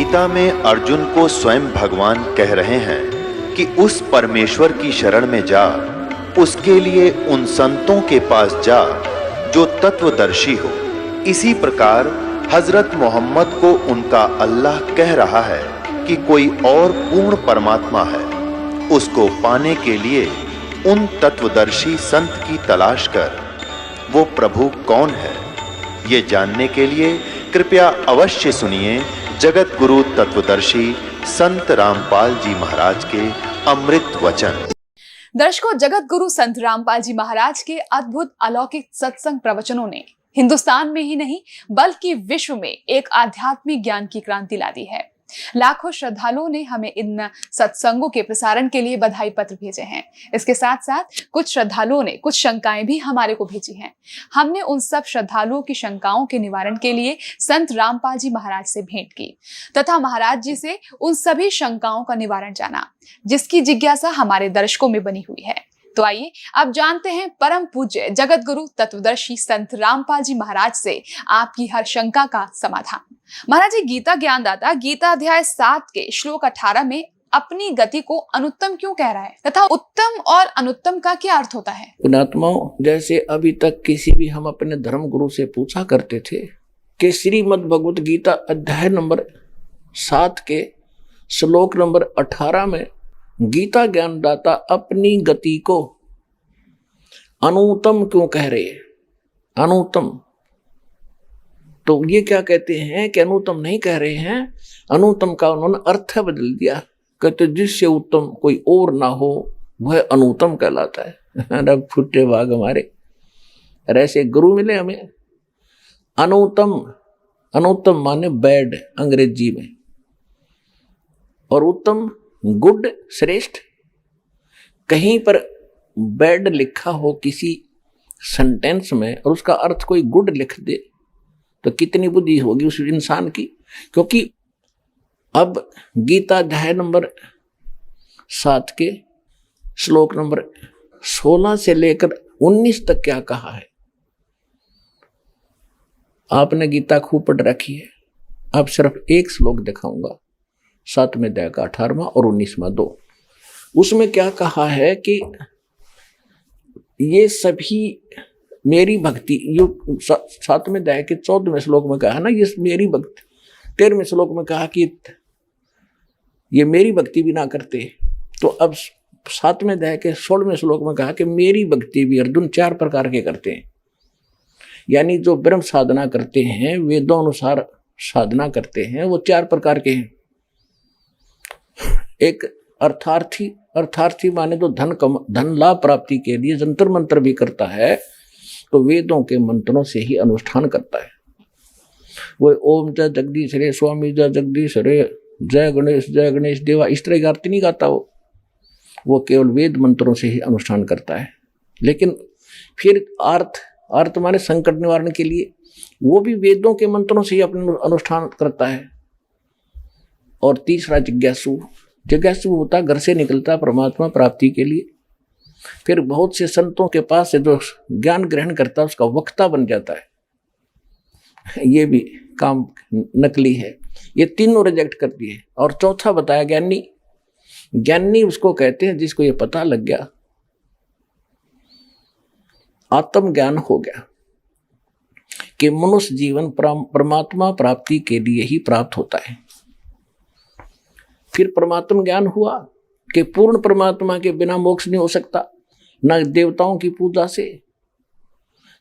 गीता में अर्जुन को स्वयं भगवान कह रहे हैं कि उस परमेश्वर की शरण में जा, उसके लिए उन संतों के पास जा जो तत्वदर्शी हो। इसी प्रकार हजरत मोहम्मद को उनका अल्लाह कह रहा है कि कोई और पूर्ण परमात्मा है, उसको पाने के लिए उन तत्वदर्शी संत की तलाश कर। वो प्रभु कौन है, ये जानने के लिए कृपया अवश्य सुनिए जगत गुरु तत्वदर्शी संत रामपाल जी महाराज के अमृत वचन। दर्शकों, जगत गुरु संत रामपाल जी महाराज के अद्भुत अलौकिक सत्संग प्रवचनों ने हिंदुस्तान में ही नहीं बल्कि विश्व में एक आध्यात्मिक ज्ञान की क्रांति ला दी है। लाखों श्रद्धालुओं ने हमें इन सत्संगों के प्रसारण के लिए बधाई पत्र भेजे हैं। इसके साथ साथ कुछ श्रद्धालुओं ने कुछ शंकाएं भी हमारे को भेजी हैं। हमने उन सब श्रद्धालुओं की शंकाओं के निवारण के लिए संत रामपाल जी महाराज से भेंट की तथा महाराज जी से उन सभी शंकाओं का निवारण जाना, जिसकी जिज्ञासा हमारे दर्शकों में बनी हुई है। तो आइए अब जानते हैं परम पूज्य जगत गुरु तत्वदर्शी संत रामपाल जी महाराज से आपकी हर शंका का समाधान। महाराज जी, गीता ज्ञानदाता गीता अध्याय 7 के श्लोक 18 में अपनी गति को अनुत्तम क्यों कह रहा है तथा उत्तम और अनुत्तम का क्या अर्थ होता है? पुण्यात्माओं, जैसे अभी तक किसी भी हम अपने धर्म गुरु से पूछा करते थे कि श्रीमद् भगवत गीता अध्याय नंबर 7 के श्लोक नंबर 18 में गीता ज्ञानदाता अपनी गति को अनुत्तम क्यों कह रहे हैं? अनुत्तम, तो ये क्या कहते हैं कि अनुत्तम नहीं कह रहे हैं। अनुत्तम का उन्होंने अर्थ बदल दिया, कहते जिससे उत्तम कोई और ना हो वह अनुत्तम कहलाता है। रब फुटे भाग हमारे, ऐसे गुरु मिले हमें। अनुत्तम, अनुत्तम माने बैड अंग्रेजी में, और उत्तम गुड श्रेष्ठ। कहीं पर बैड लिखा हो किसी सेंटेंस में और उसका अर्थ कोई गुड लिख दे तो कितनी बुद्धि होगी उस इंसान की। क्योंकि अब गीता अध्याय नंबर 7 के श्लोक नंबर 16 से लेकर 19 तक क्या कहा है। आपने गीता खूब पढ़ रखी है, अब सिर्फ एक श्लोक दिखाऊंगा, 7वें अध्याय का 18वां और 19वां 2। उसमें क्या कहा है कि ये सभी मेरी भक्ति, यो 7वें अध्याय के 14वें श्लोक में कहा ना, ये मेरी भक्ति। 13वें श्लोक में कहा कि ये मेरी भक्ति भी ना करते, तो अब 7वें अध्याय के 16वें श्लोक में कहा कि मेरी भक्ति भी अर्जुन 4 प्रकार के करते हैं। यानी जो ब्रह्म साधना करते हैं, वेदों अनुसार साधना करते हैं, वो 4 प्रकार के हैं। एक अर्थार्थी, अर्थार्थी माने तो धन लाभ प्राप्ति के लिए जंतर मंत्र भी करता है, तो वेदों के मंत्रों से ही अनुष्ठान करता है। वो ओम जय जगदीश रे, स्वामी जय जगदीश रे, जय गणेश देवा, इस तरह की आरती नहीं गाता वो केवल वेद मंत्रों से ही अनुष्ठान करता है। लेकिन फिर अर्थ माने संकट निवारण के लिए, वो भी वेदों के मंत्रों से ही अपना अनुष्ठान करता है। और तीसरा जिज्ञासु होता, घर से निकलता परमात्मा प्राप्ति के लिए। फिर बहुत से संतों के पास से जो ज्ञान ग्रहण करता है उसका वक्ता बन जाता है। ये भी काम नकली है। ये तीनों रिजेक्ट कर दिए। और चौथा बताया ज्ञानी। ज्ञानी उसको कहते हैं जिसको ये पता लग गया, आत्म ज्ञान हो गया कि मनुष्य जीवन परमात्मा प्राप्ति के लिए ही प्राप्त होता है। फिर परमात्मा ज्ञान हुआ कि पूर्ण परमात्मा के बिना मोक्ष नहीं हो सकता, न देवताओं की पूजा से,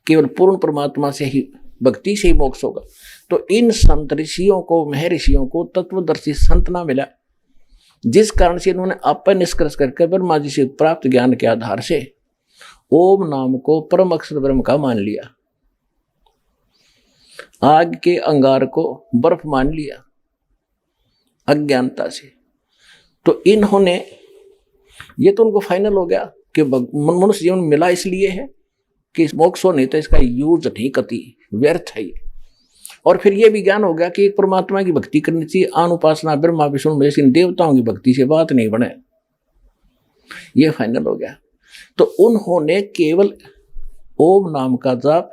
केवल पूर्ण परमात्मा से ही, भक्ति से ही मोक्ष होगा। तो इन संत ऋषियों को, महर्षियों को तत्वदर्शी संत ना मिला, जिस कारण से इन्होंने अपन निष्कर्ष करके ब्रह्मा जी से प्राप्त ज्ञान के आधार से ओम नाम को परम अक्षर ब्रह्म का मान लिया, आग के अंगार को बर्फ मान लिया अज्ञानता से। तो इन्होंने, ये तो उनको फाइनल हो गया कि मनुष्य जीवन मिला इसलिए है कि मोक्ष हो, नहीं तो इसका यूज नहीं कति, व्यर्थ है। और फिर ये भी ज्ञान हो गया कि एक परमात्मा की भक्ति करनी चाहिए, आन उपासना ब्रह्मा विष्णु महेश, इन देवताओं की भक्ति से बात नहीं बने, ये फाइनल हो गया। तो उन्होंने केवल ओम नाम का जाप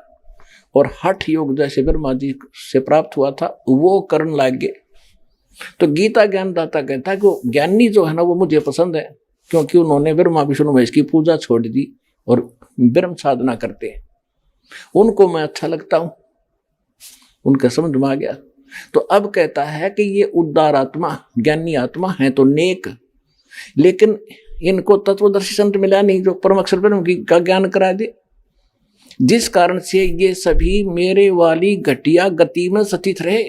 और हठ योग जैसे ब्रह्मा जी से प्राप्त हुआ था वो करने लग गए। तो गीता ज्ञानदाता कहता है कि वो ज्ञानी जो है ना वो मुझे पसंद है, क्योंकि उन्होंने ब्रह्मा विष्णु महेश की पूजा छोड़ दी और ब्रह्म साधना करते हैं, उनको मैं अच्छा लगता हूं, उनका समझ में आ गया। तो अब कहता है कि ये उदार आत्मा ज्ञानी आत्मा है तो नेक, लेकिन इनको तत्वदर्शी संत मिला नहीं जो परम अक्षर ब्रह्म का ज्ञान करा दे, जिस कारण से ये सभी मेरे वाली घटिया गति में स्थित रहे।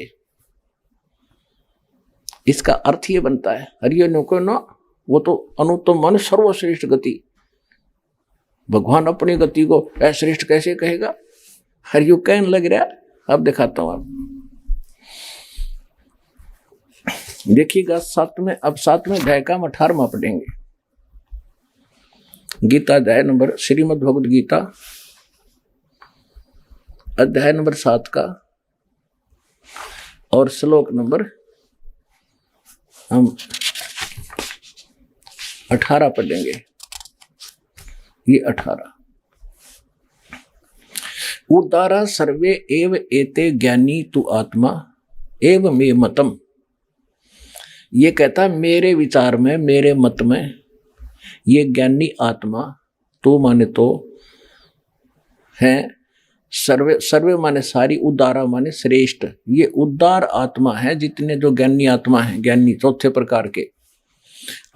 इसका अर्थ ये बनता है हरियो नको ना, वो तो अनुत्तम मान सर्वश्रेष्ठ गति, भगवान अपनी गति को अश्रेष्ठ कैसे कहेगा, हरियो कहने लग रहा। अब दिखाता हूं आप देखिएगा सातवें अध्याय का 18वां पढ़ेंगे। गीता अध्याय नंबर श्रीमद् भगवद गीता अध्याय नंबर 7 का और श्लोक नंबर हम 18 पढ़ेंगे। ये 18 उदारा सर्वे एव एते ज्ञानी तु आत्मा एव मे मतम। ये कहता मेरे विचार में मेरे मत में ये ज्ञानी आत्मा तो माने तो है, सर्वे सर्वे माने सारी, उदारा माने श्रेष्ठ, ये उदार आत्मा है जितने जो ज्ञानी आत्मा है, ज्ञानी चौथे प्रकार के।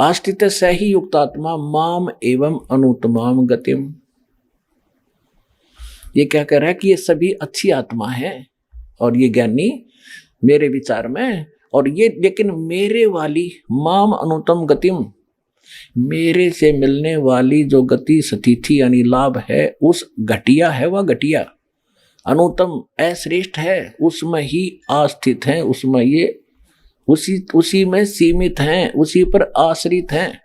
आस्थित सही युक्त आत्मा माम एवं अनुत्तमाम गतिम। ये क्या कह रहा है कि ये सभी अच्छी आत्मा है और ये ज्ञानी मेरे विचार में, और ये लेकिन मेरे वाली माम अनुत्तम गतिम, मेरे से मिलने वाली जो गति स्थिति यानी लाभ है उस घटिया है, वह घटिया अनुत्तम अश्रेष्ठ है, उसमें ही आस्थित हैं, उसमें ये उसी में सीमित हैं, उसी पर आश्रित हैं।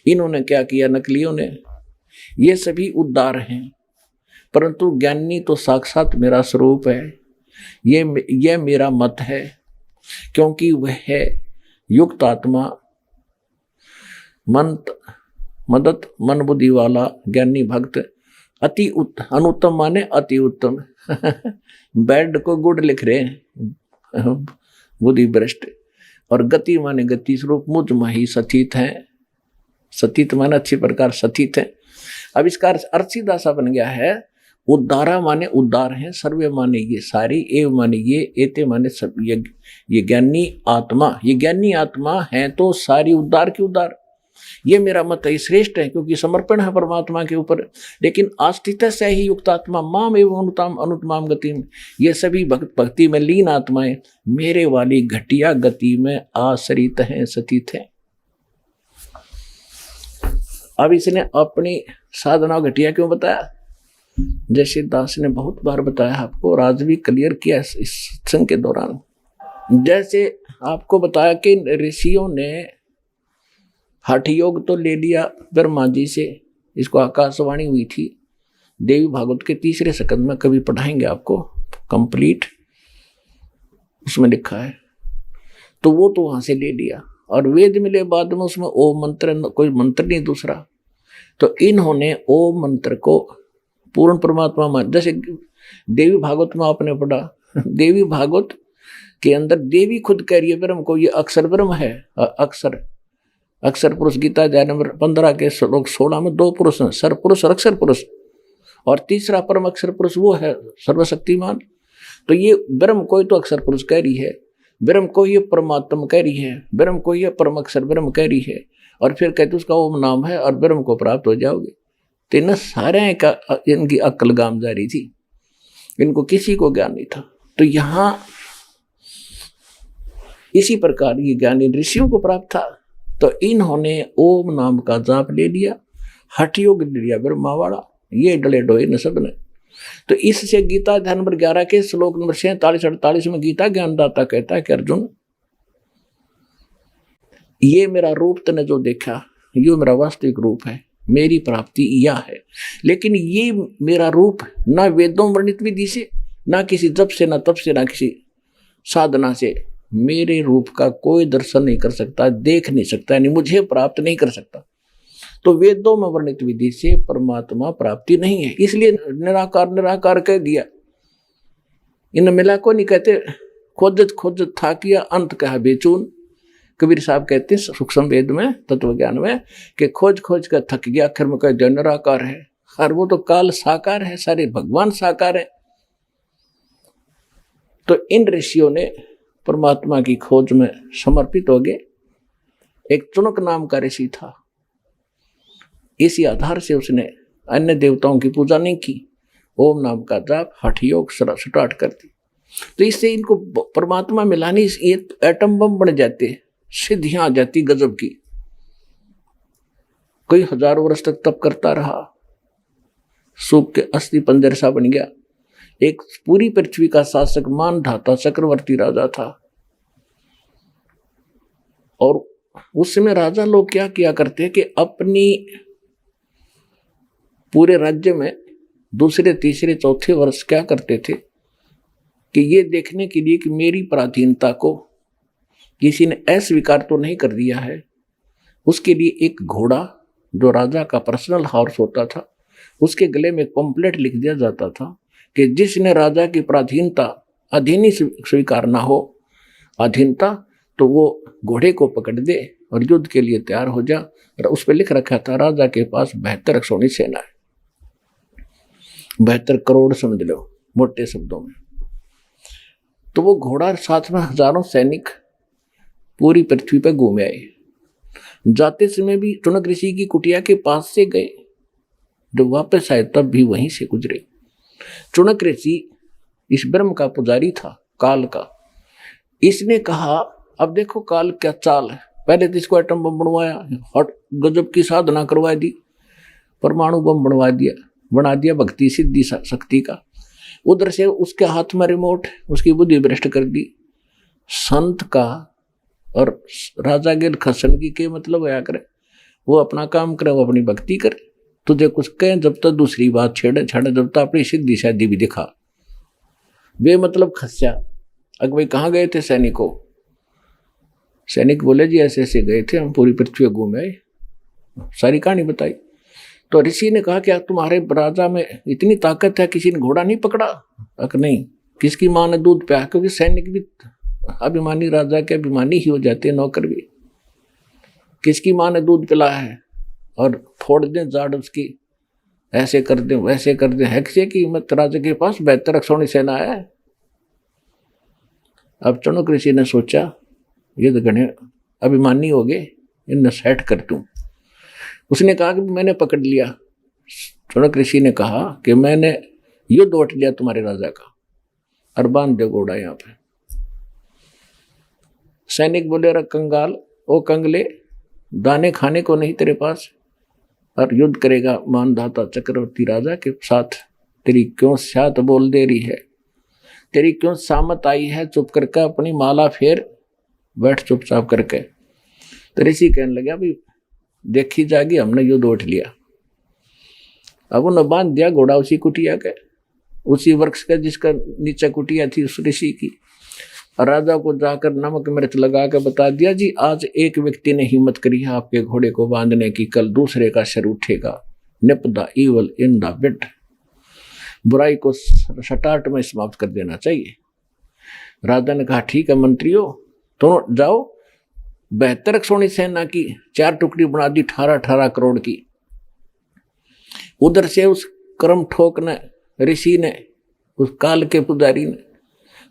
इन्होंने क्या किया, नकलियों ने, ये सभी उद्धार हैं, परंतु ज्ञानी तो साक्षात मेरा स्वरूप है, ये मेरा मत है, क्योंकि वह है युक्त आत्मा मदत मन बुद्धि वाला ज्ञानी भक्त, अति अनुत्तम माने अति उत्तम बेड को गुड लिख रहे हैं बुद्धि भ्रष्ट, और गति माने गति स्वरूप मुझ में ही स्थित है, स्थित माने अच्छी प्रकार स्थित है। अब इसका अर्थ सीधा सा बन गया है, उद्धारा माने उद्धार है, सर्वे माने ये सारी, एव माने ये, एते माने सब, ये ज्ञानी आत्मा, ये ज्ञानी आत्मा है तो सारी उद्धार की उद्धार। ये मेरा मत है, श्रेष्ठ है क्योंकि समर्पण है परमात्मा के ऊपर। लेकिन आस्थित से ही युक्त आत्मा माम एवं अनुत्तमाम गति में, ये सभी भक्ति में लीन आत्माएं मेरे वाली घटिया गति में आश्रित हैं, स्थित हैं। अब इसने अपनी साधना घटिया क्यों बताया, जैसे दास ने बहुत बार बताया आपको, और आज भी क्लियर किया इस सत्संग के दौरान। जैसे आपको बताया कि ऋषियों ने हठ योग तो ले लिया ब्रह्मा जी से, इसको आकाशवाणी हुई थी, देवी भागवत के 3रे स्कंद में कभी पढ़ाएंगे आपको कंप्लीट, उसमें लिखा है। तो वो तो वहां से ले लिया, और वेद मिले बाद में उसमें ओम मंत्र, कोई मंत्र नहीं दूसरा। तो इन्होंने ओम मंत्र को पूर्ण परमात्मा मान, जैसे देवी भागवत में आपने पढ़ा, देवी भागवत के अंदर देवी खुद कह रही है ब्रह्म को, ये अक्षर ब्रह्म है, अक्षर पुरुष। गीता अध्याय नंबर 15 के श्लोक 16 में 2 पुरुष हैं, सर पुरुष और अक्षर पुरुष, और तीसरा परम अक्षर पुरुष वो है सर्वशक्तिमान। तो ये ब्रह्म को ही तो अक्षर पुरुष कह रही है, ब्रह्म को ही परमात्मा कह रही है, ब्रह्म को ही परम अक्षर ब्रह्म कह रही है, और फिर कहते उसका ओम नाम है और ब्रह्म को प्राप्त हो जाओगे। तो इन सारे का इनकी अक्ल गाम जा रही थी, इनको किसी को ज्ञान नहीं था। तो यहाँ इसी प्रकार ये ज्ञान इन ऋषियों को प्राप्त था, तो इन्होंने ओम नाम का जाप ले लिया, हठ योग ले लिया ब्रह्मा वाला, ये डले डोए न सब ने। तो इससे गीता अध्याय नंबर 11 के श्लोक नंबर 47-48 में गीता ज्ञानदाता कहता है कि अर्जुन, ये मेरा रूप तने जो देखा, ये मेरा वास्तविक रूप है, मेरी प्राप्ति यह है। लेकिन ये मेरा रूप ना वेदों वर्णित विधि से, ना किसी जप से, ना तप से, ना किसी साधना से मेरे रूप का कोई दर्शन नहीं कर सकता, देख नहीं सकता, यानी मुझे प्राप्त नहीं कर सकता। तो वेदों में वर्णित विधि से परमात्मा प्राप्ति नहीं है, इसलिए निराकार निराकार कह दिया। इन मिला को नहीं कहते खोजत खोजत था किया अंत कहा बेचून। कबीर साहब कहते हैं सूक्ष्म वेद में, तत्व ज्ञान में, कि खोज खोज कर थक गया, आखिर में कह निराकार है। और वो तो काल साकार है, सारे भगवान साकार है। तो इन ऋषियों ने परमात्मा की खोज में समर्पित हो गए। एक चुनक नाम का ऋषि था, इसी आधार से उसने अन्य देवताओं की पूजा नहीं की, ओम नाम का जाप हठ योग स्टार्ट कर दी। तो इससे इनको परमात्मा मिलानी, ये एटम बम बन जाते, सिद्धियां आ जाती गजब की। कई हजारों वर्ष तक तप करता रहा, सूख के अस्थि पंजर सा बन गया। एक पूरी पृथ्वी का शासक मानधाता चक्रवर्ती राजा था। और उस समय राजा लोग क्या किया करते कि अपनी पूरे राज्य में दूसरे तीसरे चौथे वर्ष क्या करते थे कि ये देखने के लिए कि मेरी पराधीनता को किसी ने अस्वीकार तो नहीं कर दिया है, उसके लिए एक घोड़ा जो राजा का पर्सनल हॉर्स होता था, उसके गले में एक पंपलेट लिख दिया जाता था कि जिसने राजा की पराधीनता अधीनी स्वीकार ना हो, अधीनता, तो वो घोड़े को पकड़ दे और युद्ध के लिए तैयार हो जा। और उस पर लिख रखा था राजा के पास 72 अक्षौणी सेना है, 72 करोड़ समझ लो मोटे शब्दों में। तो वो घोड़ा साथ में हजारों सैनिक पूरी पृथ्वी पर घूमे आए। जाते समय भी चुनक ऋषि की कुटिया के पास से गए, जब वापस आए तब भी वहीं से गुजरे। चुनक ऋषि इस ब्रह्म का पुजारी था, काल का। इसने कहा अब देखो काल क्या चाल है, पहले तो इसको एटम बम बनवाया, हट गजब की साधना करवा दी, परमाणु बम बना दिया भक्ति सिद्धि शक्ति का। उधर से उसके हाथ में रिमोट, उसकी बुद्धि भ्रष्ट कर दी। संत का और राजा गेल खसन की के मतलब आया करे, वो अपना काम करे, वो अपनी भक्ति करे। तुझे कुछ कहें जब तक दूसरी बात छेड़े, जब तक अपनी सिद्धि शादी भी दिखा। वे मतलब खस्या। अग भाई कहाँ गए थे सैनिकों? सैनिक बोले जी ऐसे ऐसे गए थे, हम पूरी पृथ्वी घूमे आए, सारी कहानी बताई। तो ऋषि ने कहा क्या तुम्हारे राजा में इतनी ताकत है, किसी ने घोड़ा नहीं पकड़ा? अक नहीं। किसकी माँ ने दूध पिया? क्योंकि सैनिक भी अभिमानी, राजा के अभिमानी ही हो जाते हैं, नौकर भी। किसकी माँ ने दूध पिलाया है? और फोड़ दें जाड़ उसकी, ऐसे कर दें वैसे कर दें, है किसी की हिम्मत? राजा के पास 72 अक्षौणी सेना है। अब चुनक ऋषि ने सोचा ये तो घने अभिमानी हो गए, इन्हें सेट कर दूं। उसने कहा कि मैंने पकड़ लिया। चुनक ऋषि ने कहा कि मैंने युद्ध उठ लिया तुम्हारे राजा का, और बांध दे घोड़ा यहाँ पे। सैनिक बोले अरे कंगाल, ओ कंगले, दाने खाने को नहीं तेरे पास, और युद्ध करेगा मानधाता चक्रवर्ती राजा के साथ? तेरी क्यों सात बोल दे रही है, तेरी क्यों सामत आई है? चुप करके अपनी माला फेर बैठ चुपचाप करके। तो ऋषि कहने लगा भाई देखी जाएगी, हमने युद्ध उठ लिया। अब उन्होंने बांध दिया घोड़ा उसी कुटिया के, उसी वृक्ष का जिसका नीचे कुटिया थी उस ऋषि की। राजा को जाकर नमक मिर्च लगा के बता दिया जी आज एक व्यक्ति ने हिम्मत करी है आपके घोड़े को बांधने की, कल दूसरे का सिर उठेगा। निपदा इवल इन द बिट, बुराई को सटाट में समाप्त कर देना चाहिए। राजा ने कहा ठीक है मंत्रियों, दोनों जाओ। 72 अक्षौणी सेना की 4 टुकड़ी बना दी, 18 करोड़ की। उधर से उस कर्म ठोक ने, ऋषि ने, उस काल के पुजारी ने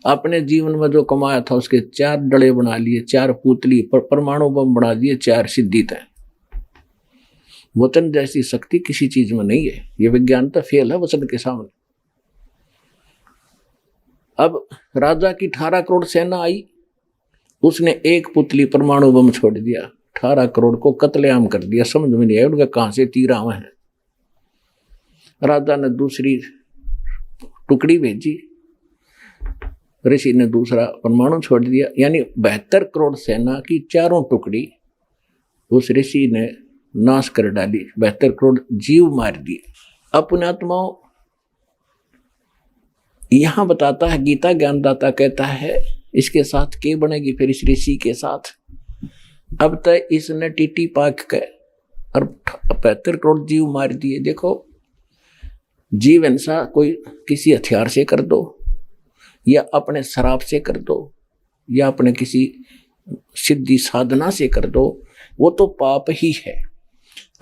अपने जीवन में जो कमाया था उसके 4 डले बना लिए, 4 पुतली, परमाणु बम बना दिए, 4 सिद्धि थे। वचन जैसी शक्ति किसी चीज में नहीं है, ये विज्ञान तो फेल है वचन के सामने। अब राजा की 18 करोड़ सेना आई, उसने एक पुतली परमाणु बम छोड़ दिया, 18 करोड़ को कत्लेआम कर दिया। समझ में नहीं आया उनका कहां से तीर आवे हैं। राजा ने दूसरी टुकड़ी भेजी, ऋषि ने दूसरा परमाणु छोड़ दिया, यानी 72 करोड़ सेना की 4 टुकड़ी उस ऋषि ने नाश कर डाली, 72 करोड़ जीव मार दिए। अपने आत्माओं यहां बताता है, गीता ज्ञानदाता कहता है इसके साथ के बनेगी फिर इस ऋषि के साथ। अब तक इसने टीटी पाक के और 72 करोड़ जीव मार दिए। देखो जीव हिंसा कोई किसी हथियार से कर दो या अपने श्राप से कर दो या अपने किसी सिद्धि साधना से कर दो, वो तो पाप ही है।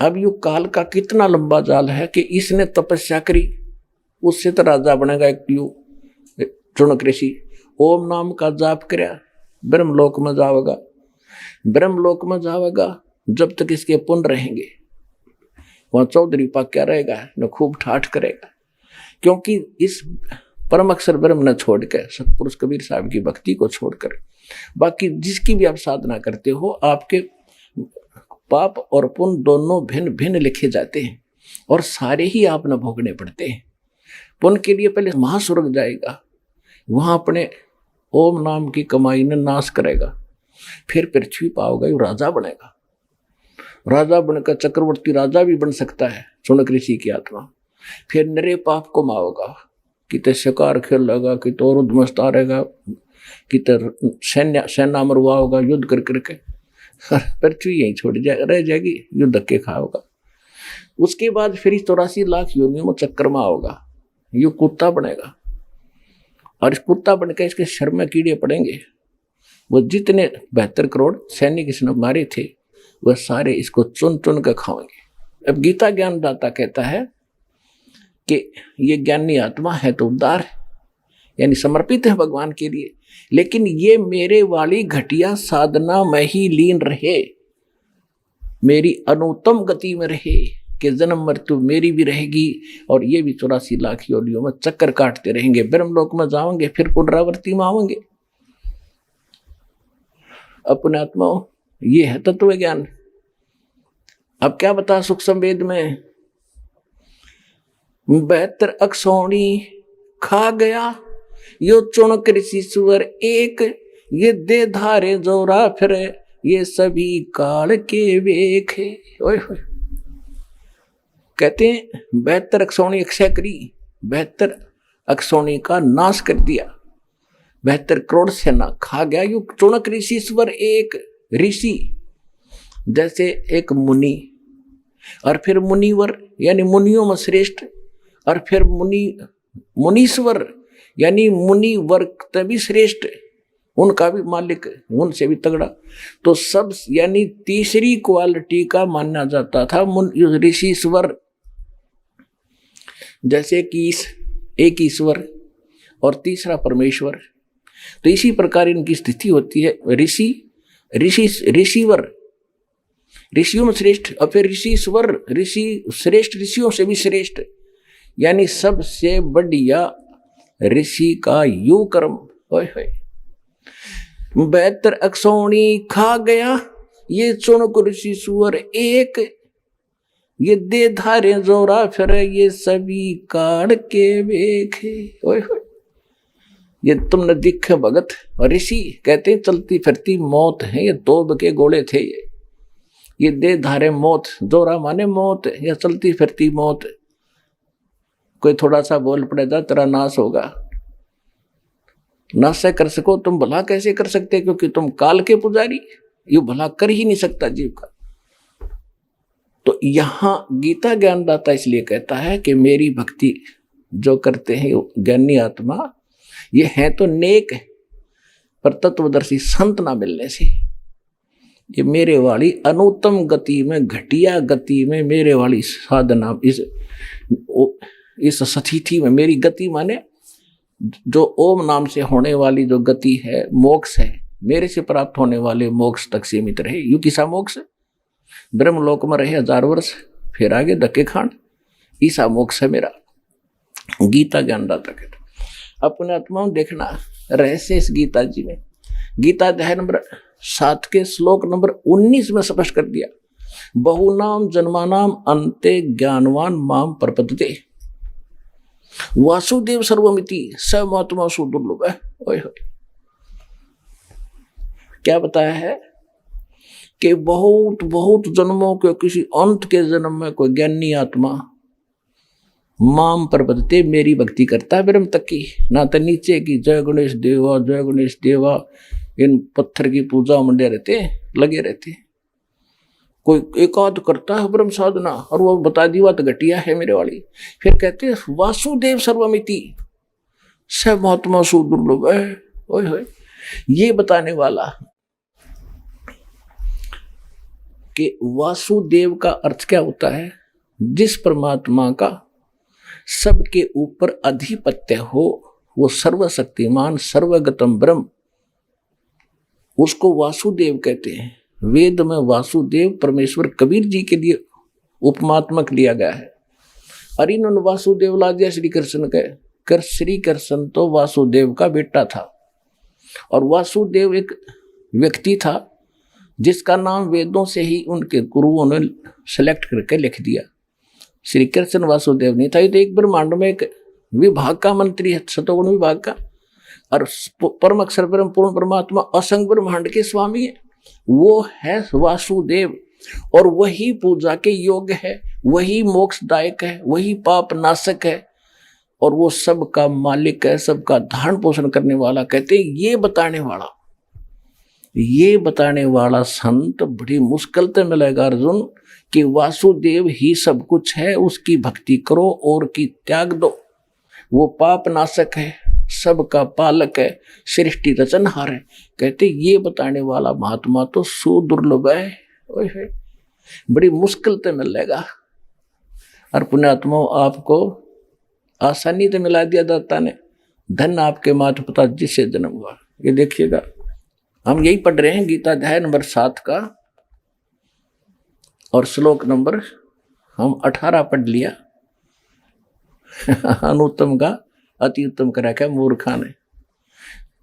अब यू काल का कितना लंबा जाल है कि इसने तपस्या करी, उससे तो राजा बनेगा एक यू चुनक ऋषि, ओम नाम का जाप करया ब्रह्मलोक में जाएगा, ब्रह्मलोक में जाएगा जब तक इसके पुण्य रहेंगे। वहां चौधरी पाक्या रहेगा न खूब ठाठ करेगा, क्योंकि इस परम अक्षर ब्रह्म न छोड़ के सतपुरुष कबीर साहब की भक्ति को छोड़कर बाकी जिसकी भी आप साधना करते हो, आपके पाप और पुण्य दोनों भिन्न भिन्न लिखे जाते हैं और सारे ही आप न भोगने पड़ते हैं। पुण्य के लिए पहले महास्वर्ग जाएगा, वहां अपने ओम नाम की कमाई ने नाश करेगा, फिर पृथ्वी पाओगा, यू राजा बनेगा। राजा बनकर चक्रवर्ती राजा भी बन सकता है चुनक ऋषि की आत्मा। फिर नरे पाप को माओगा, किते शिकार खेलेगा, किते और उद्मस्ता रहेगा, किते सेना मरवाओगा युद्ध कर करके, पृथ्वी यहीं छोड़ रह जाएगी, युद्ध के खाओगा। उसके बाद फिर 84 लाख योनियों में चक्कर में आओगा, यू कुत्ता बनेगा और इस कुत्ता बनकर इसके शर में कीड़े पड़ेंगे। वो जितने 72 करोड़ सैनिक इसने मारे थे वह सारे इसको चुन चुन कर खाएंगे। अब गीता ज्ञानदाता कहता है कि ये ज्ञानी आत्मा है तो उदार है, यानी समर्पित है भगवान के लिए, लेकिन ये मेरे वाली घटिया साधना में ही लीन रहे, मेरी अनुत्तम गति में रहे कि जन्म मृत्यु मेरी भी रहेगी और ये भी 84 लाख योनियों में चक्कर काटते रहेंगे, ब्रह्मलोक में जाओगे फिर पुनरावृत्ति में आओगे। अपने आत्मा ये है तत्व ज्ञान। अब क्या बता सुख संवेद में 72 अक्षौणी खा गया यो चुनक ऋषिश्वर एक, ये दे धारे जोरा फिर ये सभी काल के वेख। ओए होए, कहते हैं 72 अक्षौणी अक्षय करी, 72 अक्षौणी का नाश कर दिया, 72 करोड़ सेना खा गया यो चुनक ऋषिश्वर एक। ऋषि जैसे एक मुनि और फिर मुनिवर यानी मुनियों में श्रेष्ठ, और फिर मुनीश्वर यानी मुनि वर्ग तभी श्रेष्ठ, उनका भी मालिक उनसे भी तगड़ा। तो सब यानी तीसरी क्वालिटी का माना जाता था ऋषिश्वर, जैसे कि एक ईश्वर और तीसरा परमेश्वर। तो इसी प्रकार इनकी स्थिति होती है। ऋषिवर ऋषियों में श्रेष्ठ, और फिर ऋषिश्वर ऋषि श्रेष्ठ, ऋषियों से भी श्रेष्ठ, यानी सबसे बढ़िया ऋषि का यू कर्म। 72 अक्षौणी खा गया ये चुनक ऋषिश्वर एक, ये दे धारे जोरा फिर ये सभी काल के वेखे। ये तुमने दिखे भगत। और ऋषि कहते हैं चलती फिरती मौत है, ये तोब के गोले थे, ये दे धारे मौत, जोरा माने मौत या चलती फिरती मौत। कोई थोड़ा सा बोल पड़ेगा तेरा नाश होगा, नाश कर सको तुम भला कैसे कर सकते, क्योंकि तुम काल के पुजारी, ये भला कर ही नहीं सकता जीव का। तो यहां गीता ज्ञानदाता इसलिए कहता है कि मेरी भक्ति जो करते हैं ज्ञानी आत्मा, ये है तो नेक है, पर तत्वदर्शी संत ना मिलने से ये मेरे वाली अनुत्तम गति में, घटिया गति में, मेरे वाली साधना इस स्थिति में, मेरी गति माने जो ओम नाम से होने वाली जो गति है, मोक्ष है, मेरे से प्राप्त होने वाले मोक्ष तक सीमित रहे। यू किसा मोक्ष? ब्रह्मलोक में रहे 1000 वर्ष, फिर आगे धक्के खान, ईसा मोक्ष है मेरा। गीता ज्ञानदाता कहता अपने आत्मा में देखना रहस्य इस गीता जी में। गीता अध्याय नंबर 7 के श्लोक नंबर 19 में स्पष्ट कर दिया, बहुनाम जन्मानाम अन्ते ज्ञानवान माम प्रपद्यते वासुदेव सर्वमिति स महात्मा सुदुर्लभ है। ओए होए, क्या बताया है कि बहुत बहुत जन्मों के किसी अंत के जन्म में कोई ज्ञानी आत्मा माम प्रपद्यते मेरी भक्ति करता है ब्रह्म तक की, ना तो नीचे की जय गणेश देवा जय गणेश देवा इन पत्थर की पूजा मंडे रहते लगे रहते। कोई एकाध करता है ब्रह्म साधना और वो बता दी बात घटिया है मेरे वाली। फिर कहते हैं वासुदेव सर्वमिति, स महात्मा सुदुर्लभ है। ओए होए, ये बताने वाला कि वासुदेव का अर्थ क्या होता है? जिस परमात्मा का सबके ऊपर अधिपत्य हो, वो सर्वशक्तिमान सर्वगतम ब्रह्म, उसको वासुदेव कहते हैं। वेद में वासुदेव परमेश्वर कबीर जी के लिए उपमात्मक लिया गया है। और इन्होंने वासुदेव ला दिया श्री कृष्ण के, कर श्री कृष्ण तो वासुदेव का बेटा था। और वासुदेव एक व्यक्ति था जिसका नाम वेदों से ही उनके गुरुओं ने सेलेक्ट करके लिख दिया। श्री कृष्ण वासुदेव नहीं था, ये तो एक ब्रह्मांड में एक विभाग का मंत्री है, सतोगुण विभाग का। और परम अक्षर परम पूर्ण परमात्मा असंग ब्रह्मांड के स्वामी है, वो है वासुदेव। और वही पूजा के योग्य है, वही मोक्षदायक है, वही पाप नाशक है, और वो सबका मालिक है, सबका धारण पोषण करने वाला। कहते ये बताने वाला संत बड़ी मुश्किल से मिलेगा अर्जुन, कि वासुदेव ही सब कुछ है, उसकी भक्ति करो और की त्याग दो। वो पाप नाशक है, सबका पालक है, सृष्टि रचनहार है। कहते ये बताने वाला महात्मा तो सुदुर्लभ है। ओए, बड़ी मुश्किल से मिलेगा। और पुण्यात्मा आपको आसानी से मिला दिया दाता ने। धन आपके माता पिता जिससे जन्म हुआ। ये देखिएगा, हम यही पढ़ रहे हैं गीता अध्याय नंबर 7 का, और श्लोक नंबर हम 18 पढ़ लिया। अनुत्तम का अति उत्तम करा क्या मूर्खा ने।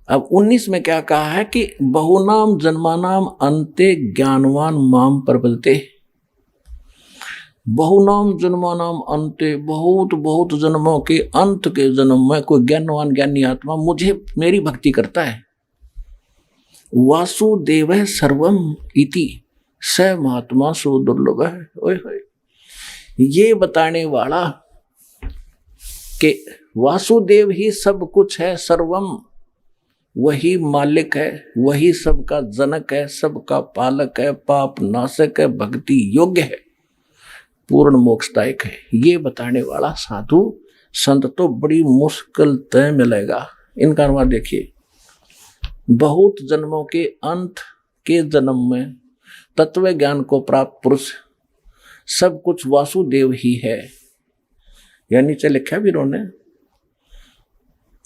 अब 19 में क्या कहा है कि बहुनाम जन्मानाम अंते ज्ञानवान माम प्रपद्यते। बहुनाम जन्मानाम अंते, बहुत बहुत जन्मों के अंत के जन्म में कोई ज्ञानवान ज्ञानी आत्मा मुझे मेरी भक्ति करता है। वासुदेव सर्वम इति स महात्मा सुदुर्लभ है। ओए होए, ये बताने वाला कि वासुदेव ही सब कुछ है, सर्वम, वही मालिक है, वही सबका जनक है, सबका पालक है, पाप नाशक है, भक्ति योग्य है, पूर्ण मोक्षदायक है। ये बताने वाला साधु संत तो बड़ी मुश्किल तय मिलेगा। इनका अनुवाद देखिए, बहुत जन्मों के अंत के जन्म में तत्व ज्ञान को प्राप्त पुरुष सब कुछ वासुदेव ही है। यानी नीचे लिखा भी उन्होंने,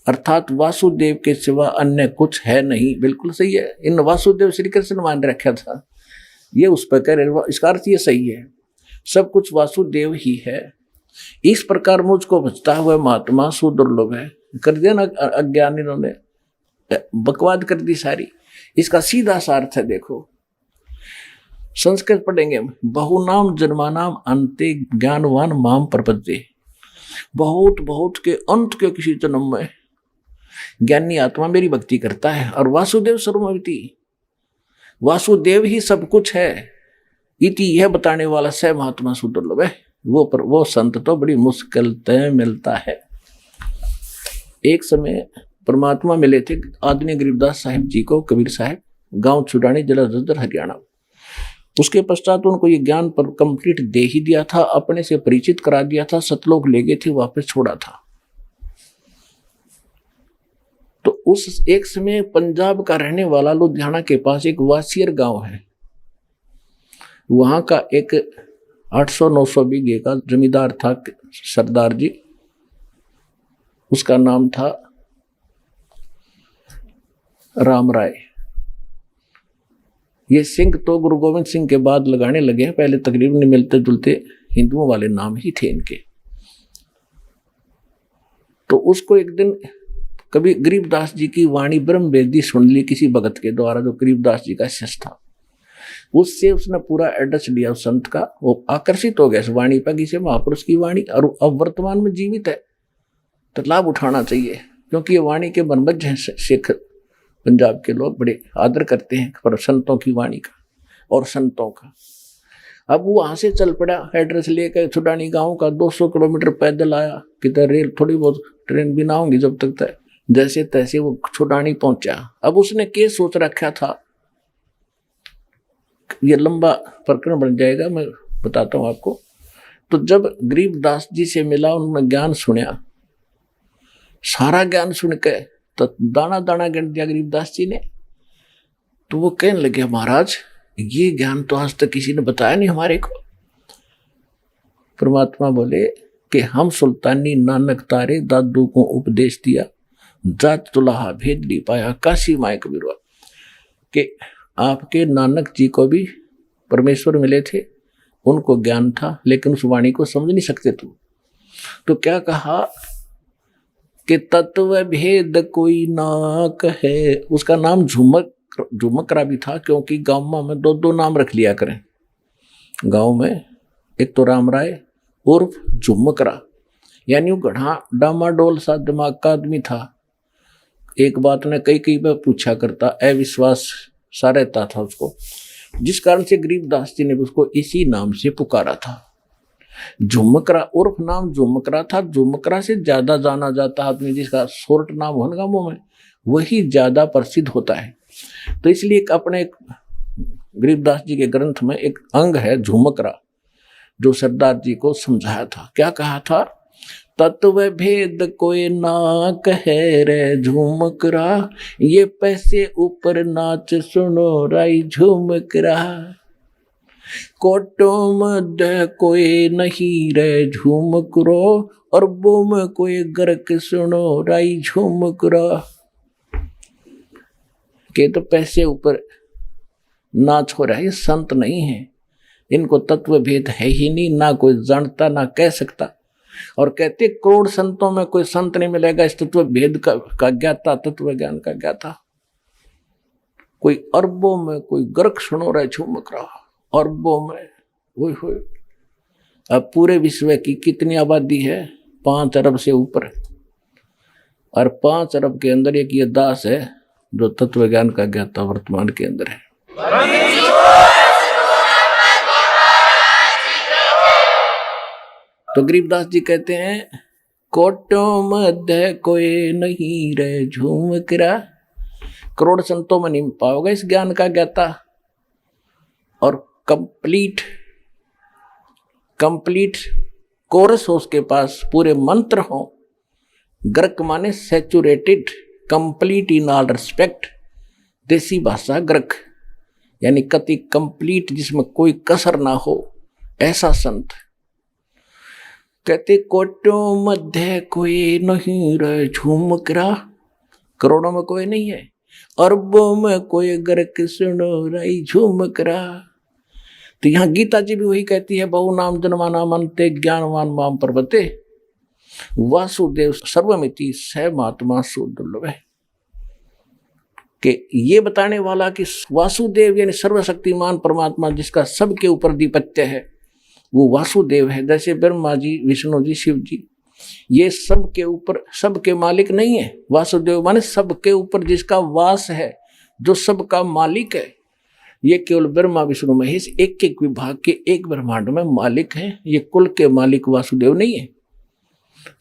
अर्थात वासुदेव के सिवा अन्य कुछ है नहीं। बिल्कुल सही है। इन वासुदेव श्री कृष्ण मान रखा था, ये उस पर कह रहे, इसका अर्थ ये सही है, सब कुछ वासुदेव ही है। इस प्रकार मुझको बचता हुआ महात्मा सुदुर्लभ है। कर दिया ना अज्ञान, इन्होंने बकवाद कर दी सारी। इसका सीधा सा अर्थ है, देखो संस्कृत पढ़ेंगे हम। बहुनाम जन्मानाम अंते ज्ञानवान माम प्रपद्यते। बहुत बहुत के अंत के किसी जन्म में ज्ञानी आत्मा मेरी भक्ति करता है। और वासुदेव सर्वमिति, वासुदेव ही सब कुछ है। इति यह बताने वाला स महात्मा सुदुर्लभ है। वो संत तो बड़ी मुश्किल तय मिलता है। एक समय परमात्मा मिले थे आदरणीय गरीबदास साहिब जी को, कबीर साहब, गांव छुड़ानी, जिला जलंधर, हरियाणा। उसके पश्चात उनको ये ज्ञान पर कंप्लीट दे ही दिया था, अपने से परिचित करा दिया था, सतलोक ले गए थे, वापस छोड़ा था। तो उस एक समय पंजाब का रहने वाला लुधियाना के पास एक वासियर गांव है, वहां का एक 800-900 बीघे का जमींदार था सरदार जी। उसका नाम था राम राय। ये सिंह तो गुरु गोविंद सिंह के बाद लगाने लगे हैं, पहले तकरीबन मिलते जुलते हिंदुओं वाले नाम ही थे इनके। तो उसको एक दिन कभी गरीबदास जी की वाणी ब्रह्म वेदी सुन ली किसी भगत के द्वारा, जो गरीबदास जी का शिष्य था। उससे उसने पूरा एड्रेस लिया उस संत का। वो आकर्षित हो गया इस वाणी पर, किसी महापुरुष की वाणी, और अब वर्तमान में जीवित है, तो लाभ उठाना चाहिए, क्योंकि ये वाणी के बनबज हैं। सिख पंजाब के लोग बड़े आदर करते हैं पर संतों की वाणी का और संतों का। अब वो वहां से चल पड़ा एड्रेस लेकर छुडानी गांव का, 200 किलोमीटर पैदल आया। किधर रेल, थोड़ी बहुत ट्रेन भी ना होंगी जब तक तय। जैसे तैसे वो छुडानी पहुंचा। अब उसने क्या सोच रखा था, ये लंबा प्रकरण बन जाएगा, मैं बताता हूं आपको। तो जब गरीबदास जी से मिला, उन्होंने ज्ञान सुना, सारा ज्ञान सुन के तो दाना दाना गिन दिया गरीबदास जी ने। तो वो कहने लगे महाराज ये ज्ञान तो आज तक किसी ने बताया नहीं हमारे को। परमात्मा बोले कि हम सुल्तानी नानक तारे दादू को उपदेश दिया, जात तुलाहा भेद नहीं पाया काशी माए कबीरवा, कि आपके नानक जी को भी परमेश्वर मिले थे, उनको ज्ञान था लेकिन उस वाणी को समझ नहीं सकते तुम। तो क्या कहा कि तत्व भेद कोई ना कहे। उसका नाम झुमकरा भी था, क्योंकि गाँव में दो दो नाम रख लिया करें। गांव में एक तो राम राय उर्फ झुमकरा, यानी वो गढ़ा डामाडोल सा दिमाग का आदमी था। एक बात ने कई बार पूछा करता, अविश्वास सा रहता था उसको, जिस कारण से गरीबदास जी ने उसको इसी नाम से पुकारा था। झुमकरा उर्फ नाम झुमकरा था। झुमकरा से ज्यादा जाना जाता आदमी जिसका शॉर्ट नाम हो ना मुंह में, वही ज्यादा प्रसिद्ध होता है। तो इसलिए अपने गरीबदास जी के ग्रंथ में एक अंग है झुमकरा, जो सरदार जी को समझाया था। क्या कहा था? तत्व भेद कोई ना कहे रे झुमकरा, ये पैसे ऊपर नाच सुनो राई झुमकरा। कोटो मध्य कोई नहीं रे झुमकरो, और वो में कोई गर्क सुनो राई झुमकरा। के तो पैसे ऊपर नाच हो रहा है, ये संत नहीं है, इनको तत्व भेद है ही नहीं, ना कोई जानता ना कह सकता। और कहते करोड़ संतों में कोई संत नहीं मिलेगा इस तत्व भेद का ज्ञाता, तत्व ज्ञान का ज्ञाता। कोई अरबों में कोई गर्क सुनो रहे झुमक रहा, अरबों में। वही हो, अब पूरे विश्व की कितनी आबादी है? 5 अरब से ऊपर, और 5 अरब के अंदर एक ये दास है जो तत्व ज्ञान का ज्ञाता वर्तमान के अंदर है। तो गरीबदास जी कहते हैं कोटो मध्य कोई नहीं रे झुमकरा। करोड़ संतों में नहीं पाओगे इस ज्ञान का ज्ञाता। और कंप्लीट कोरस हो उसके पास, पूरे मंत्र हो। ग्रक माने saturated, complete in all respect. देसी भाषा ग्रक, यानी कति कंप्लीट, जिसमें कोई कसर ना हो, ऐसा संत। कहते कोटो मध्य कोई नहीं रे झुमकरा, करोड़ों में कोई नहीं है, अरबों में कोई गर्क सुनो रही झुमकरा। तो यहाँ गीता जी भी वही कहती है, बहु नाम जन्माना मनते ज्ञानवान माम पर्वते, वासुदेव सर्वमिति स महात्मा सुदुर्लभ है। कि ये बताने वाला कि वासुदेव यानी सर्वशक्तिमान परमात्मा जिसका सबके ऊपर आधिपत्य है, वो वासुदेव है। जैसे ब्रह्मा जी, विष्णु जी, शिव जी, ये सबके ऊपर, सबके मालिक नहीं है। वासुदेव माने सबके ऊपर जिसका वास है, जो सबका मालिक है। ये केवल ब्रह्मा विष्णु महेश एक एक विभाग के एक ब्रह्मांड में मालिक है। ये कुल के मालिक वासुदेव नहीं है।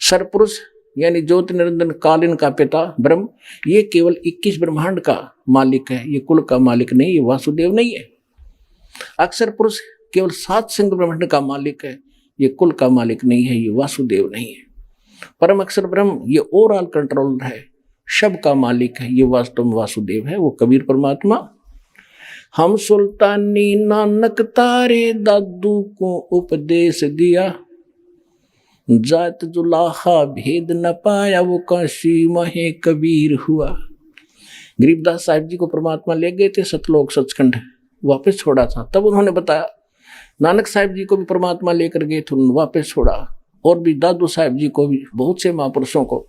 सरपुरुष यानी ज्योति निरंजन कालीन का पिता ब्रह्म, ये केवल 21 ब्रह्मांड का मालिक है, ये कुल का मालिक नहीं, ये वासुदेव नहीं है। अक्षर पुरुष केवल 7 सिंह ब्रह्मांड का मालिक है, ये कुल का मालिक नहीं है, ये वासुदेव नहीं है। परम अक्षर ब्रह्म ये ओवरऑल कंट्रोलर है, सब का मालिक है, ये वास्तव में वासुदेव है, वो कबीर परमात्मा। हम सुल्तानी नानक तारे दादू को उपदेश दिया, जात जुलाहा भेद न पाया, वो काशी महे कबीर हुआ। गरीबदास साहिब जी को परमात्मा ले गए थे सतलोक सचखंड, वापस छोड़ा था, तब उन्होंने बताया। नानक साहिब जी को भी परमात्मा लेकर गए थे, वापस छोड़ा। और भी दादू साहिब जी को भी, बहुत से महापुरुषों को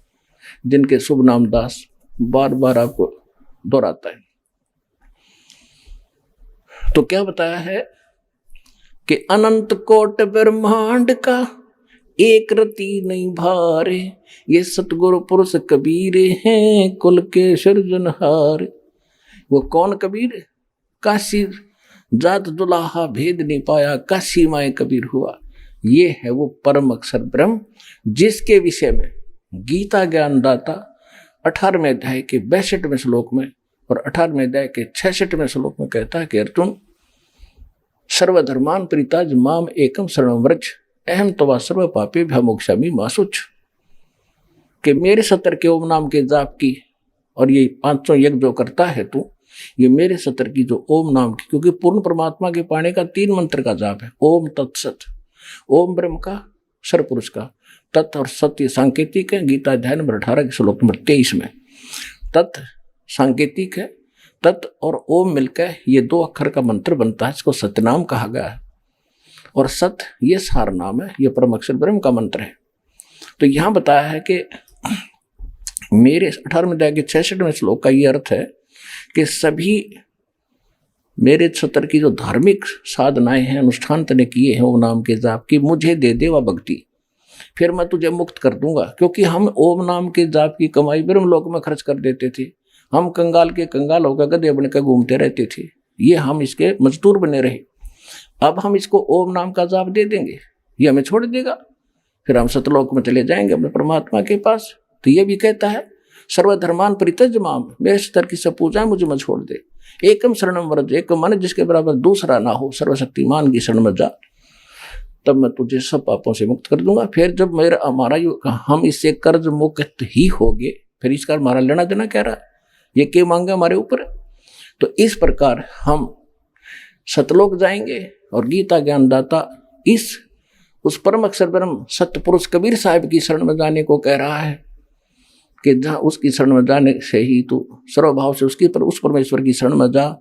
जिनके शुभ नाम दास बार बार आपको दोहराता है। तो क्या बताया है कि अनंत कोट ब्रह्मांड का एक रति नहीं भारे, ये सतगुरु पुरुष कबीर हैं कुल के सृजनहार। वो कौन कबीर? काशी जात दुलाहा भेद नहीं पाया, काशी माए कबीर हुआ। ये है वो परम अक्षर ब्रह्म, जिसके विषय में गीता ज्ञानदाता 18वें अध्याय के 62वें श्लोक में और 18वें अध्याय के 66वें श्लोक में कहता है कि अर्जुन, सर्वधर्मान परिताज माम एकम शरणं व्रज, अहम तवा सर्व पापे भ्यमोक्षामि मा शुच। कि मेरे 70 के ओम नाम के जाप की, और ये 500 यज्ञ जो करता है तू, ये मेरे 70 की जो ओम नाम की, क्योंकि पूर्ण परमात्मा के पाने का 3 मंत्र का जाप है। ओम तत्सत, ओम ब्रह्म का, सर्वपुरुष का, तत् और सत्य सांकेतिक है। गीता अध्याय नंबर 18 के श्लोक नंबर 23 में तत् सांकेतिक है, तत् और ओम मिलकर ये 2 अक्षर का मंत्र बनता है, इसको सत्यनाम कहा गया है। और सत ये सार नाम है, ये परम अक्षर ब्रह्म का मंत्र है। तो यहां बताया है कि मेरे 18वें अध्याय के 66वें श्लोक का ये अर्थ है कि सभी मेरे 70 की जो धार्मिक साधनाएं हैं, अनुष्ठान तने किए हैं ओम नाम के जाप की, मुझे दे दे वह भक्ति, फिर मैं तुझे मुक्त कर दूंगा। क्योंकि हम ओम नाम के जाप की कमाई ब्रह्म लोक में खर्च कर देते थे, हम कंगाल के कंगाल होकर गधे बनकर घूमते रहते थे, ये हम इसके मजदूर बने रहे। अब हम इसको ओम नाम का जाप दे देंगे, ये हमें छोड़ देगा, फिर हम सतलोक में चले जाएंगे अपने परमात्मा के पास। तो ये भी कहता है सर्वधर्मान परित्यज माम, मेरे स्तर की सब पूजा मुझे मत छोड़ दे, एकम शरणम व्रज, एक मन जिसके बराबर दूसरा ना हो, सर्वशक्तिमान की शरण में जा, तब मैं तुझे सब पापों से मुक्त कर दूंगा। फिर जब मेरा हम इससे कर्ज मुक्त ही होंगे, फिर इसका हमारा लेना देना क्या रहा, ये क्या मांगे हमारे ऊपर। तो इस प्रकार हम सतलोक जाएंगे और गीता ज्ञानदाता इस उस परम अक्षर ब्रह्म सत्य पुरुष कबीर साहिब की शरण में जाने को कह रहा है कि जहाँ उसकी शरण में जाने से ही तू सर्वभाव से उस परमेश्वर की शरण में जा,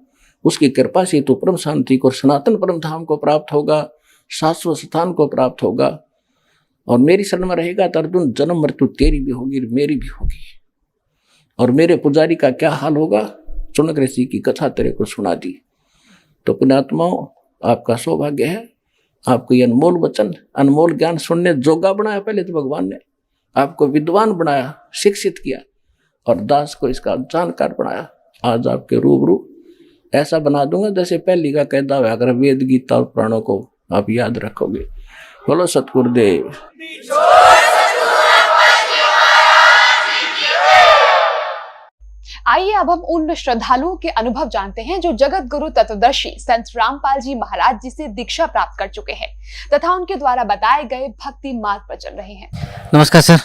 उसकी कृपा से तू परम शांति को, सनातन परम धाम को प्राप्त होगा, शाश्वत स्थान को प्राप्त होगा। और मेरी शरण में रहेगा तो अर्जुन जन्म मृत्यु तेरी भी होगी मेरी भी होगी। और मेरे पुजारी का क्या हाल होगा, सुनक ऋषि की कथा तेरे को सुना दी। तो पुण्यात्माओं, आपका सौभाग्य है, आपको ये अनमोल वचन, अनमोल ज्ञान सुनने जोगा बनाया। पहले तो भगवान ने आपको विद्वान बनाया, शिक्षित किया, और दास को इसका जानकार बनाया। आज आपके रूबरू ऐसा बना दूंगा जैसे पहली का कहता हुआ, अगर वेद गीता और पुराणों को आप याद रखोगे। बोलो सतगुरुदेव। आइए अब हम उन श्रद्धालुओं के अनुभव जानते हैं जो जगत गुरु तत्वदर्शी संत रामपाल जी महाराज जी से दीक्षा प्राप्त कर चुके हैं तथा उनके द्वारा बताए गए भक्ति मार्ग पर चल रहे हैं। नमस्कार सर।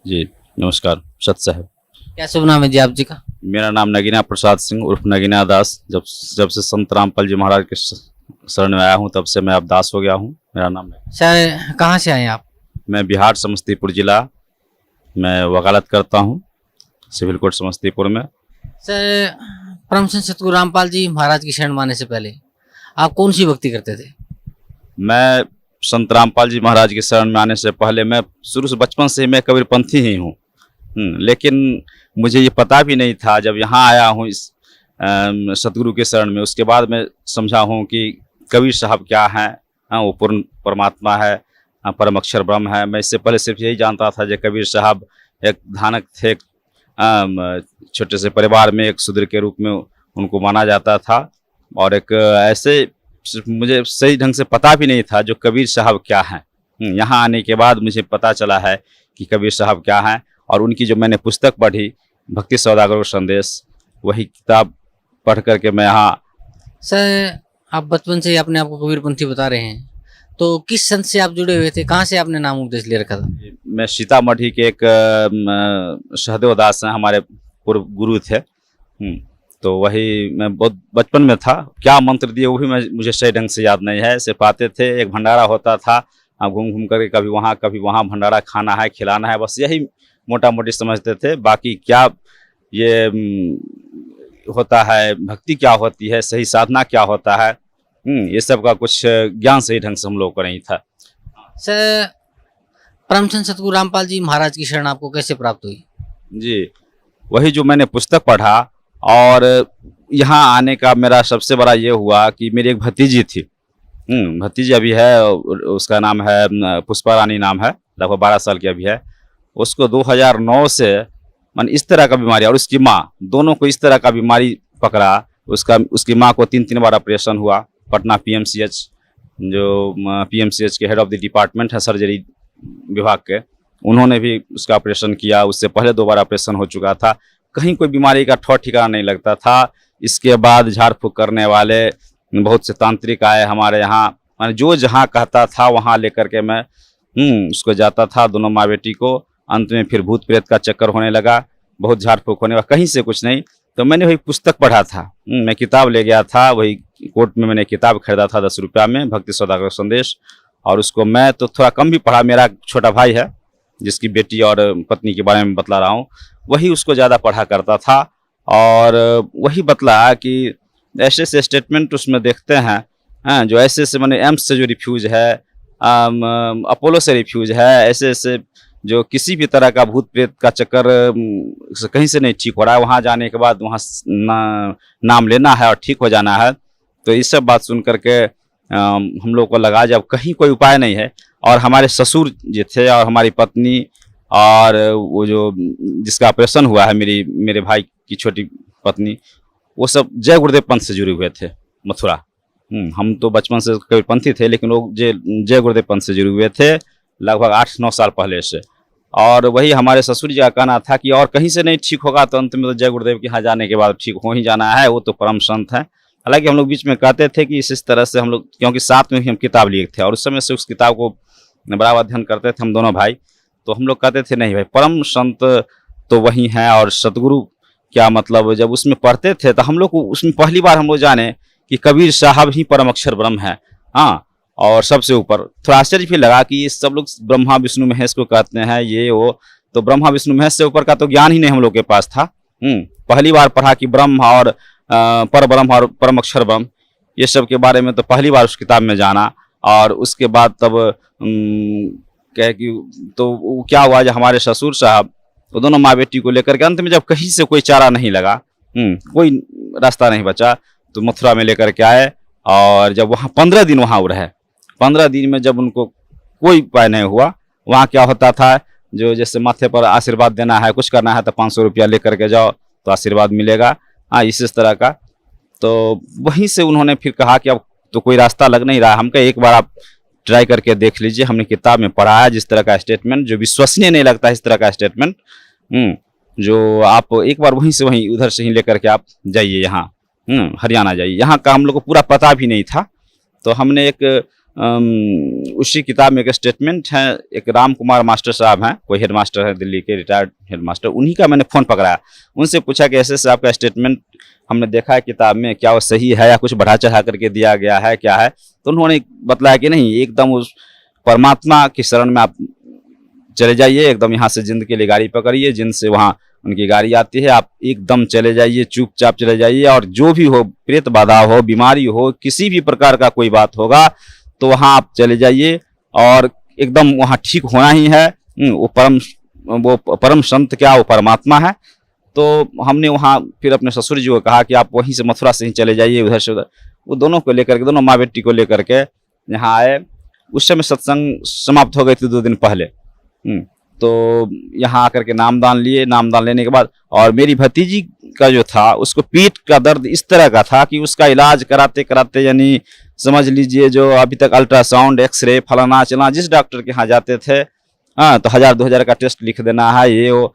जी नमस्कार। सत साहब। क्या शुभ नाम है जी आप जी का? मेरा नाम नगीना प्रसाद सिंह उर्फ नगीना दास। जब से संत रामपाल जी महाराज के शरण में आया हूँ तब से मैं अब दास हो गया हूँ। मेरा नाम है। सर कहाँ से आए आप? मैं बिहार समस्तीपुर जिला में वकालत करता हूँ, सिविल कोर्ट समस्तीपुर में। सर परम संत सतगुरु रामपाल जी महाराज की शरण में आने से पहले आप कौन सी भक्ति करते थे? मैं संत रामपाल जी महाराज के शरण में आने से पहले मैं शुरू से बचपन से मैं कबीरपंथी ही हूँ, लेकिन मुझे ये पता भी नहीं था। जब यहाँ आया हूँ इस सतगुरु के शरण में, उसके बाद मैं समझा हूँ कि कबीर साहब क्या हैं। वो पूर्ण परमात्मा है, परम अक्षर ब्रह्म है। मैं इससे पहले सिर्फ यही जानता था कि कबीर साहब एक धानक थे, छोटे से परिवार में एक शूद्र के रूप में उनको माना जाता था, और एक ऐसे मुझे सही ढंग से पता भी नहीं था जो कबीर साहब क्या हैं। यहाँ आने के बाद मुझे पता चला है कि कबीर साहब क्या हैं, और उनकी जो मैंने पुस्तक पढ़ी भक्ति सौदागर संदेश, वही किताब पढ़ करके मैं यहाँ। सर आप बचपन से ही अपने आप को कबीरपंथी बता रहे हैं, तो किस संत से आप जुड़े हुए थे? कहाँ से आपने नाम उपदेश ले रखा था? मैं सीतामढ़ी के एक सहदेव दास हैं, हमारे पूर्व गुरु थे। तो वही मैं बहुत बचपन में था, क्या मंत्र दिए वो भी मुझे सही ढंग से याद नहीं है। सिर्फ आते थे, एक भंडारा होता था, घूम घूम करके कभी वहाँ भंडारा खाना है, खिलाना है, बस यही मोटा मोटी समझते थे। बाकी क्या ये होता है, भक्ति क्या होती है, सही साधना क्या होता है, ये सब का कुछ ज्ञान सही ढंग से हम लोग को नहीं था। सर परम संत सतगुरु रामपाल जी महाराज की शरण आपको कैसे प्राप्त हुई? जी वही जो मैंने पुस्तक पढ़ा, और यहाँ आने का मेरा सबसे बड़ा ये हुआ कि मेरी एक भतीजी थी, भतीजी अभी है, उसका नाम है पुष्पा रानी नाम है, लगभग 12 साल की अभी है। उसको 2009 से मन इस तरह का बीमारी, और उसकी माँ, दोनों को इस तरह का बीमारी पकड़ा। उसकी माँ को 3 बार ऑपरेशन हुआ पटना PMCH, जो PMCH के हेड ऑफ द डिपार्टमेंट है सर्जरी विभाग के, उन्होंने भी उसका ऑपरेशन किया। उससे पहले 2 बार ऑपरेशन हो चुका था, कहीं कोई बीमारी का ठौर ठिकाना नहीं लगता था। इसके बाद झाड़ फूँक करने वाले बहुत से तांत्रिक आए हमारे यहाँ, मैंने जो जहाँ कहता था वहाँ लेकर के मैं उसको जाता था, दोनों माँ बेटी को, अंत में फिर भूत प्रेत का चक्कर होने लगा, बहुत झाड़ फूक होने लगा, कहीं से कुछ नहीं। तो मैंने वही पुस्तक पढ़ा था, मैं किताब ले गया था, वही कोर्ट में मैंने किताब खरीदा था 10 रुपया में, भक्ति सौदागर संदेश, और उसको मैं तो थोड़ा कम भी पढ़ा, मेरा छोटा भाई है जिसकी बेटी और पत्नी के बारे में बतला रहा हूँ, वही उसको ज़्यादा पढ़ा करता था। और वही बतला कि ऐसे ऐसे स्टेटमेंट उसमें देखते हैं, जो ऐसे ऐसे मैंने एम्स से जो रिफ्यूज है, अपोलो से रिफ्यूज है, ऐसे ऐसे जो किसी भी तरह का भूत प्रेत का चक्कर कहीं से नहीं ठीक हो रहा है, वहाँ जाने के बाद वहाँ नाम लेना है और ठीक हो जाना है। तो ये सब बात सुन करके हम लोग को लगा जब कहीं कोई उपाय नहीं है, और हमारे ससुर जो थे और हमारी पत्नी और वो जो जिसका ऑपरेशन हुआ है मेरे भाई की छोटी पत्नी, वो सब जय गुरुदेव पंथ से जुड़े हुए थे मथुरा। हम तो बचपन से कबीरपंथी थे, लेकिन लोग जय गुरुदेव पंथ से जुड़े हुए थे लगभग 8-9 साल पहले से। और वही हमारे ससुर जी का कहना था कि और कहीं से नहीं ठीक होगा तो अंत में तो जय गुरुदेव के यहाँ जाने के बाद ठीक हो ही जाना है, वो तो परम संत है। हालांकि हम लोग बीच में कहते थे कि इस तरह से हम लोग, क्योंकि साथ में भी हम किताब लिए थे और उस समय से उस किताब को बराबर अध्ययन करते थे हम दोनों भाई, तो हम लोग कहते थे नहीं भाई, परम संत तो वही हैं। और सतगुरु क्या मतलब, जब उसमें पढ़ते थे तो हम लोग को उसमें पहली बार हम लोग जाने कि कबीर साहब ही परम अक्षर ब्रह्म है। हाँ, और सबसे ऊपर थोड़ा आश्चर्य भी लगा कि ये सब लोग ब्रह्मा विष्णु महेश को कहते हैं, ये वो, तो ब्रह्मा विष्णु महेश से ऊपर का तो ज्ञान ही नहीं हम लोग के पास था। पहली बार पढ़ा कि ब्रह्म और पर ब्रह्म और परम अक्षर ब्रह्म, ये सब के बारे में तो पहली बार उस किताब में जाना। और उसके बाद तब कह कि तो क्या हुआ, जब हमारे ससुर साहब वो दोनों माँ बेटी को लेकर के अंत में जब कहीं से कोई चारा नहीं लगा, कोई रास्ता नहीं बचा, तो मथुरा में लेकर के आए। और जब वहाँ 15 दिन वहाँ रहे, 15 दिन में जब उनको कोई उपाय नहीं हुआ, वहाँ क्या होता था, जो जैसे माथे पर आशीर्वाद देना है, कुछ करना है तो 500 रुपया लेकर के जाओ तो आशीर्वाद मिलेगा। हाँ, इस तरह का। तो वहीं से उन्होंने फिर कहा कि अब तो कोई रास्ता लग नहीं रहा, हम कहे एक बार आप ट्राई करके देख लीजिए, हमने किताब में पढ़ा है जिस तरह का स्टेटमेंट, जो विश्वसनीय नहीं लगता इस तरह का स्टेटमेंट, जो आप एक बार वहीं से वहीं उधर से ही लेकर के आप जाइए यहाँ, हरियाणा जाइए। यहाँ का हम लोग को पूरा पता भी नहीं था, तो हमने एक उसी किताब में एक स्टेटमेंट है, एक राम कुमार मास्टर साहब हैं, कोई हेड मास्टर है दिल्ली के, रिटायर्ड हेड मास्टर, उन्हीं का मैंने फ़ोन पकड़ाया, उनसे पूछा कि ऐसे ऐसे आपका स्टेटमेंट हमने देखा है किताब में, क्या वो सही है या कुछ बढ़ा चढ़ा करके दिया गया है, क्या है। तो उन्होंने बतलाया कि नहीं, एकदम उस परमात्मा की शरण में आप चले जाइए, एकदम यहाँ से जिंद के लिए गाड़ी पकड़िए, जिंद से वहाँ उनकी गाड़ी आती है, आप एकदम चले जाइए, चुपचाप चले जाइए, और जो भी हो, प्रेत बाधा हो, बीमारी हो, किसी भी प्रकार का कोई बात होगा तो वहाँ आप चले जाइए और एकदम वहाँ ठीक होना ही है। वो परम संत क्या, वो परमात्मा है। तो हमने वहाँ फिर अपने ससुर जी को कहा कि आप वहीं से मथुरा से ही चले जाइए, उधर से उधर। वो दोनों को लेकर के, दोनों माँ बेटी को लेकर के यहाँ आए। उस समय सत्संग समाप्त हो गई थी 2 दिन पहले। तो यहाँ आकर के नामदान लिए, नामदान लेने के बाद, और मेरी भतीजी का जो था उसको पीठ का दर्द इस तरह का था कि उसका इलाज कराते कराते, यानी समझ लीजिए जो अभी तक अल्ट्रासाउंड, एक्सरे, फलाना चला, जिस डॉक्टर के यहाँ जाते थे, हाँ, तो 1000-2000 का टेस्ट लिख देना है, ये वो,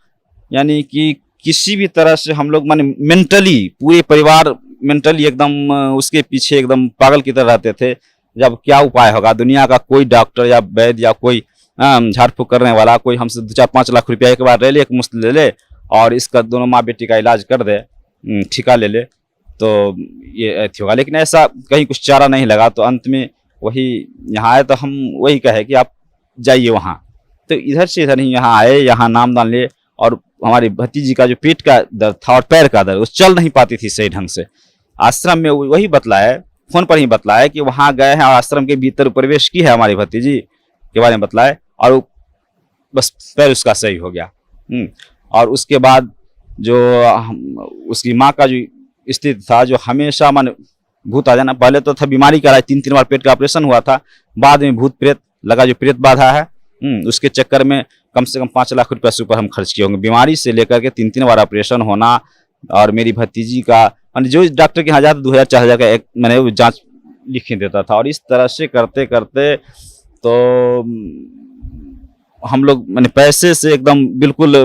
यानी कि किसी भी तरह से हम लोग माने मेंटली, पूरे परिवार मेंटली एकदम उसके पीछे एकदम पागल की तरह रहते थे। जब क्या उपाय होगा, दुनिया का कोई डॉक्टर या वैद्य या कोई झाड़ फूक करने वाला कोई हमसे 2-4-5 लाख रुपया एक बार ले ले, एक मुश्त ले ले और इसका दोनों माँ बेटी का इलाज कर दे, ठिका ले ले, तो ये होगा। लेकिन ऐसा कहीं कुछ चारा नहीं लगा, तो अंत में वही यहाँ आए। तो हम वही कहे कि आप जाइए वहाँ। तो इधर से इधर ही यहाँ आए, यहाँ नामदान ले, और हमारी भतीजी का जो पेट का दर्द था और पैर का दर्द, वो चल नहीं पाती थी सही ढंग से। आश्रम में वही बतलाया, फोन पर ही बतलाया कि वहाँ गए हैं और आश्रम के भीतर प्रवेश की है हमारी भतीजी के बारे में बतलाए, और बस पैर उसका सही हो गया। और उसके बाद जो उसकी माँ का जो स्थिति था, जो हमेशा मन भूत आ जाना, पहले तो था बीमारी का इलाज, 3-3 बार पेट का ऑपरेशन हुआ था, बाद में भूत प्रेत लगा, जो प्रेत बाधा है, उसके चक्कर में कम से कम 5 लाख रुपया से ऊपर हम खर्च किए होंगे। बीमारी से लेकर के 3-3 बार ऑपरेशन होना, और मेरी भतीजी का जो डॉक्टर के यहाँ जाता 2000-4000 का एक मैंने जांच लिख ही देता था। और इस तरह से करते करते तो हम लोग मैंने पैसे से एकदम बिल्कुल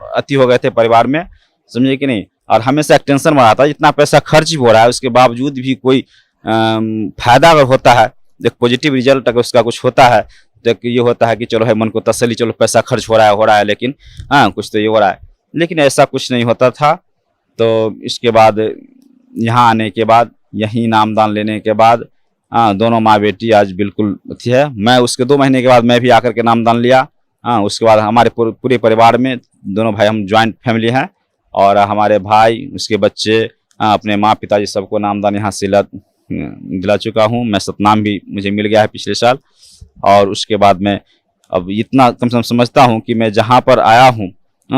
अति हो गए थे परिवार में, समझे कि नहीं। और हमेशा एक टेंशन बना था, इतना पैसा खर्च हो रहा है, उसके बावजूद भी कोई फायदा अगर होता है, एक पॉजिटिव रिजल्ट अगर उसका कुछ होता है, तो एक ये होता है कि चलो है मन को तसल्ली, चलो पैसा खर्च हो रहा है, लेकिन हाँ कुछ तो ये हो रहा है, लेकिन ऐसा कुछ नहीं होता था। तो इसके बाद यहाँ आने के बाद, यहीं नामदान लेने के बाद दोनों माँ बेटी आज बिल्कुल अथी है। मैं उसके 2 महीने के बाद मैं भी आकर के नामदान लिया। उसके बाद हमारे पूरे परिवार में दोनों भाई, हम ज्वाइंट फैमिली हैं, और हमारे भाई, उसके बच्चे, अपने माँ पिताजी सबको नामदान यहाँ से दिला चुका हूँ। मैं सतनाम भी मुझे मिल गया है पिछले साल। और उसके बाद मैं अब इतना कम से कम समझता हूँ कि मैं जहाँ पर आया हूँ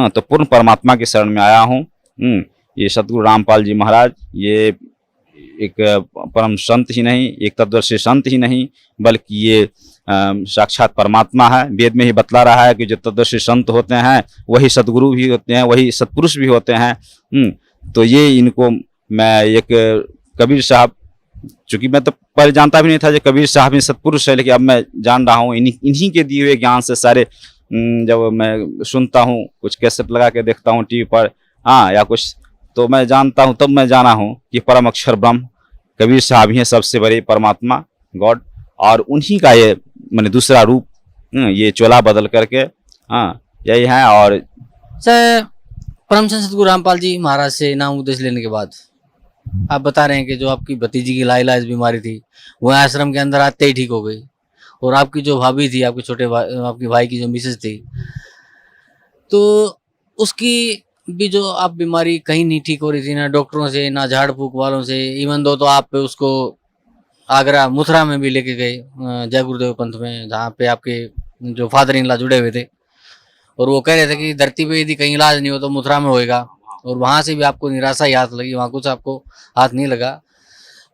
तो पूर्ण परमात्मा के शरण में आया हूँ। ये सतगुरु रामपाल जी महाराज ये एक परम संत ही नहीं, एक तत्वदर्शी संत ही नहीं, बल्कि ये साक्षात परमात्मा है। वेद में ही बतला रहा है कि जो तत्वदर्शी संत होते हैं वही सतगुरु भी होते हैं, वही सत्पुरुष भी होते हैं। तो ये इनको मैं एक कबीर साहब, चूंकि मैं तो पहले जानता भी नहीं था कि कबीर साहब ही सत्पुरुष है, लेकिन अब मैं जान रहा हूँ इन्हीं के दिए हुए ज्ञान से सारे। जब मैं सुनता हूँ, कुछ कैसेट लगा के देखता हूँ टीवी पर या कुछ, तो मैं जानता हूँ, तब मैं जाना हूँ कि परम अक्षर ब्रह्म कबीर साहब ही हैं सबसे बड़े परमात्मा, गॉड। और उन्हीं का ये मैंने दूसरा रूप, ये चोला बदल करके यही है। और सर, परम संत सतगुरु रामपाल जी महाराज से नाम उपदेश लेने के बाद आप बता रहे हैं कि जो आपकी भतीजी की लाइलाज बीमारी थी वो आश्रम के अंदर आते ही ठीक हो गई, और आपकी जो भाभी थी, आपके छोटे भाई, आपके भाई की जो मिसेज थी, तो उसकी भी जो आप बीमारी कहीं नहीं ठीक हो रही थी, ना डॉक्टरों से, ना झाड़ फूक वालों से। इवन दो तो आप उसको आगरा मथुरा में भी लेके गए, जय गुरुदेव पंथ में, जहाँ पे आपके जो फादर इन लॉ जुड़े हुए थे, और वो कह रहे थे कि धरती पे यदि कहीं इलाज नहीं हो तो मथुरा में होएगा। और वहाँ से भी आपको निराशा ही हाथ लगी, वहाँ कुछ आपको हाथ नहीं लगा।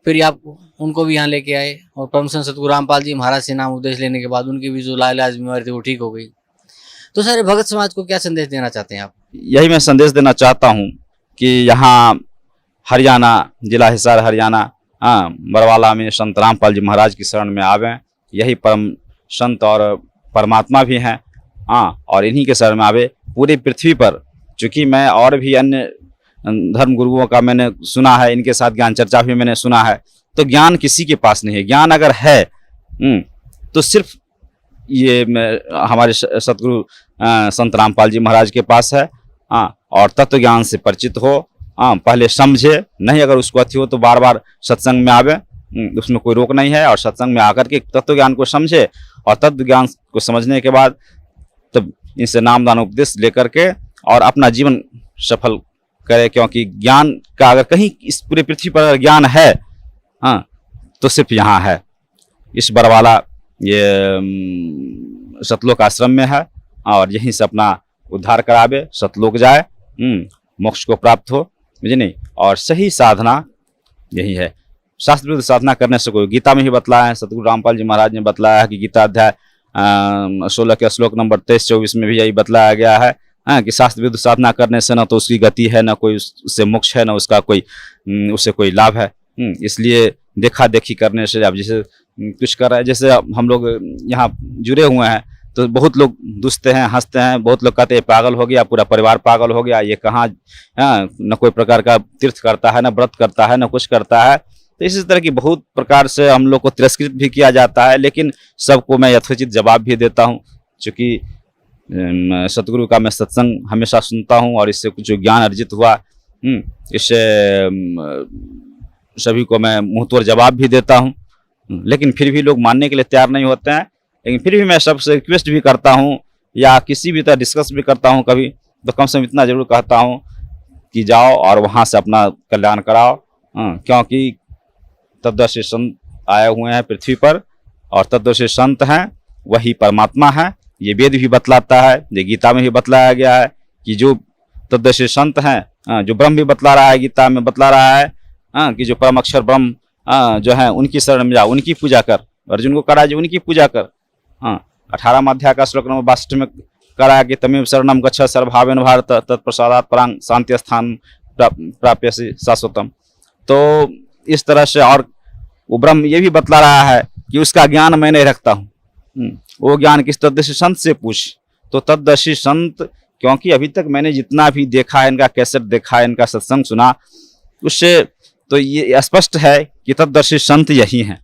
फिर आप उनको भी यहाँ लेके आए, और परम संत सतगुरु रामपाल जी महाराज से नाम उपदेश लेने के बाद उनकी भी जो लाइलाज बीमारी थी वो ठीक हो गई। तो सर, भगत समाज को क्या संदेश देना चाहते हैं आप? यही मैं संदेश देना चाहता हूँ कि यहाँ हरियाणा, जिला हिसार हरियाणा, बरवाला में संत रामपाल जी महाराज की शरण में आवें। यही परम संत और परमात्मा भी हैं, और इन्हीं के शरण में आवे। पूरी पृथ्वी पर, चूँकि मैं और भी अन्य धर्म गुरुओं का मैंने सुना है, इनके साथ ज्ञान चर्चा भी मैंने सुना है, तो ज्ञान किसी के पास नहीं है। ज्ञान अगर है तो सिर्फ ये हमारे सतगुरु संत रामपाल जी महाराज के पास है। और तत्व ज्ञान से परिचित हो, पहले समझे, नहीं अगर उसको अथी हो तो बार बार सत्संग में आवे, उसमें कोई रोक नहीं है। और सत्संग में आकर के तत्व ज्ञान को समझे, और तत्व ज्ञान को समझने के बाद तब इनसे नामदान उपदेश लेकर के और अपना जीवन सफल करे। क्योंकि ज्ञान का अगर कहीं इस पूरी पृथ्वी पर अगर ज्ञान है तो सिर्फ यहाँ है, इस बरवाला ये सतलोक आश्रम में है। और यहीं से अपना उद्धार करावे, सतलोक जाए, मोक्ष को प्राप्त हो, मुझे नहीं। और सही साधना यही है। शास्त्र विरुद्ध साधना करने से कोई, गीता में ही बतलाया है, सतगुरु रामपाल जी महाराज ने बतलाया है कि गीता अध्याय 16 के श्लोक नंबर 23-24 में भी यही बतलाया गया है कि शास्त्र विरुद्ध साधना करने से ना तो उसकी गति है, ना कोई उससे मोक्ष है, ना उसका कोई उससे कोई लाभ है। इसलिए देखा देखी करने से, अब जैसे कुछ कर रहा है, जैसे हम लोग यहाँ जुड़े हुए हैं तो बहुत लोग दुसते हैं, हंसते हैं, बहुत लोग कहते हैं पागल हो गया, पूरा परिवार पागल हो गया, ये कहाँ न कोई प्रकार का तीर्थ करता है, न व्रत करता है, न कुछ करता है। तो इसी तरह की बहुत प्रकार से हम लोग को तिरस्कृत भी किया जाता है, लेकिन सबको मैं यथोचित जवाब भी देता हूँ। चूँकि सतगुरु का मैं सत्संग हमेशा सुनता हूँ, और इससे कुछ जो ज्ञान अर्जित हुआ, इससे सभी को मैं मुंहतोड़ जवाब भी देता हूँ। लेकिन फिर भी लोग मानने के लिए तैयार नहीं होते हैं। लेकिन फिर भी मैं सबसे रिक्वेस्ट भी करता हूँ, या किसी भी तरह डिस्कस भी करता हूँ कभी, तो कम से कम इतना जरूर कहता हूँ कि जाओ और वहाँ से अपना कल्याण कराओ। क्योंकि तत्वदर्शी संत आए हुए हैं पृथ्वी पर, और तत्वदर्शी संत हैं वही परमात्मा है। ये वेद भी बतलाता है, ये गीता में भी बतलाया गया है कि जो तत्वदर्शी संत हैं, जो ब्रह्म भी बतला रहा है, गीता में बतला रहा है कि जो परम अक्षर ब्रह्म जो है उनकी शरण में जा, उनकी पूजा कर। अर्जुन को करा जो उनकी पूजा कर। 18 अध्याय का श्लोक नंबर 62 में करा कि तमेव शरणम गच्छ सर्वभावेन भारत तत्प्रसादात् परां शांति स्थान प्राप्यसि शाश्वतम। तो इस तरह से, और वो ब्रह्म ये भी बतला रहा है कि उसका ज्ञान मैं नहीं रखता हूँ, वो ज्ञान किस तत्वदर्शी संत से पूछ। तो तत्वदर्शी संत, क्योंकि अभी तक मैंने जितना भी देखा है, इनका कैसेट देखा है, इनका सत्संग सुना, उससे तो ये स्पष्ट है कि तत्वदर्शी संत यही हैं।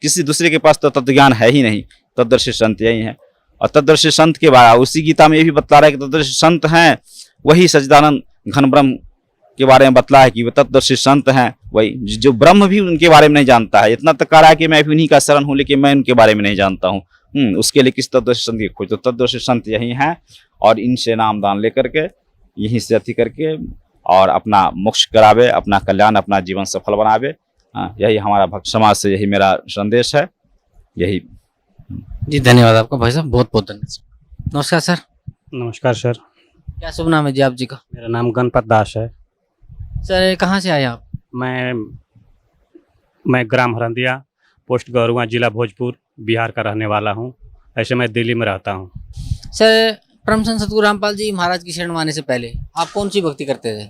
किसी दूसरे के पास तो तत्व ज्ञान है ही नहीं। तत्वदर्शी संत यही हैं। और तत्वदर्शी संत के बारे उसी गीता में ये भी बतला रहा है कि तत्वदर्शी संत हैं वही सच्चिदानंद घन ब्रह्म के बारे में बतला है कि वो तत्वदर्शी संत हैं वही, जो ब्रह्म भी उनके बारे में नहीं जानता है। इतना तक कह रहा है कि मैं भी उन्हीं का शरण हूँ लेकिन मैं उनके बारे में नहीं जानता हूँ। उसके लिए किस तत्वदर्शी संत की खोज? तो तत्वदर्शी संत यही हैं और इनसे नाम दान लेकर के यहीं से अति करके और अपना मोक्ष करावे, अपना कल्याण, अपना जीवन सफल बनावे। यही हमारा भक्त समाज से यही मेरा संदेश है। यही जी, धन्यवाद आपका भाई साहब, बहुत बहुत धन्यवाद। नमस्कार सर। नमस्कार सर, क्या शुभ नाम है जी आप जी का? मेरा नाम गणपत दास है। सर कहाँ से आए आप? मैं ग्राम हरंदिया, पोस्ट गौरुआ, जिला भोजपुर, बिहार का रहने वाला हूँ। ऐसे मैं दिल्ली में रहता हूँ। सर परम संत सतगुरु रामपाल जी महाराज की शरण में आने से पहले आप कौन सी भक्ति करते थे?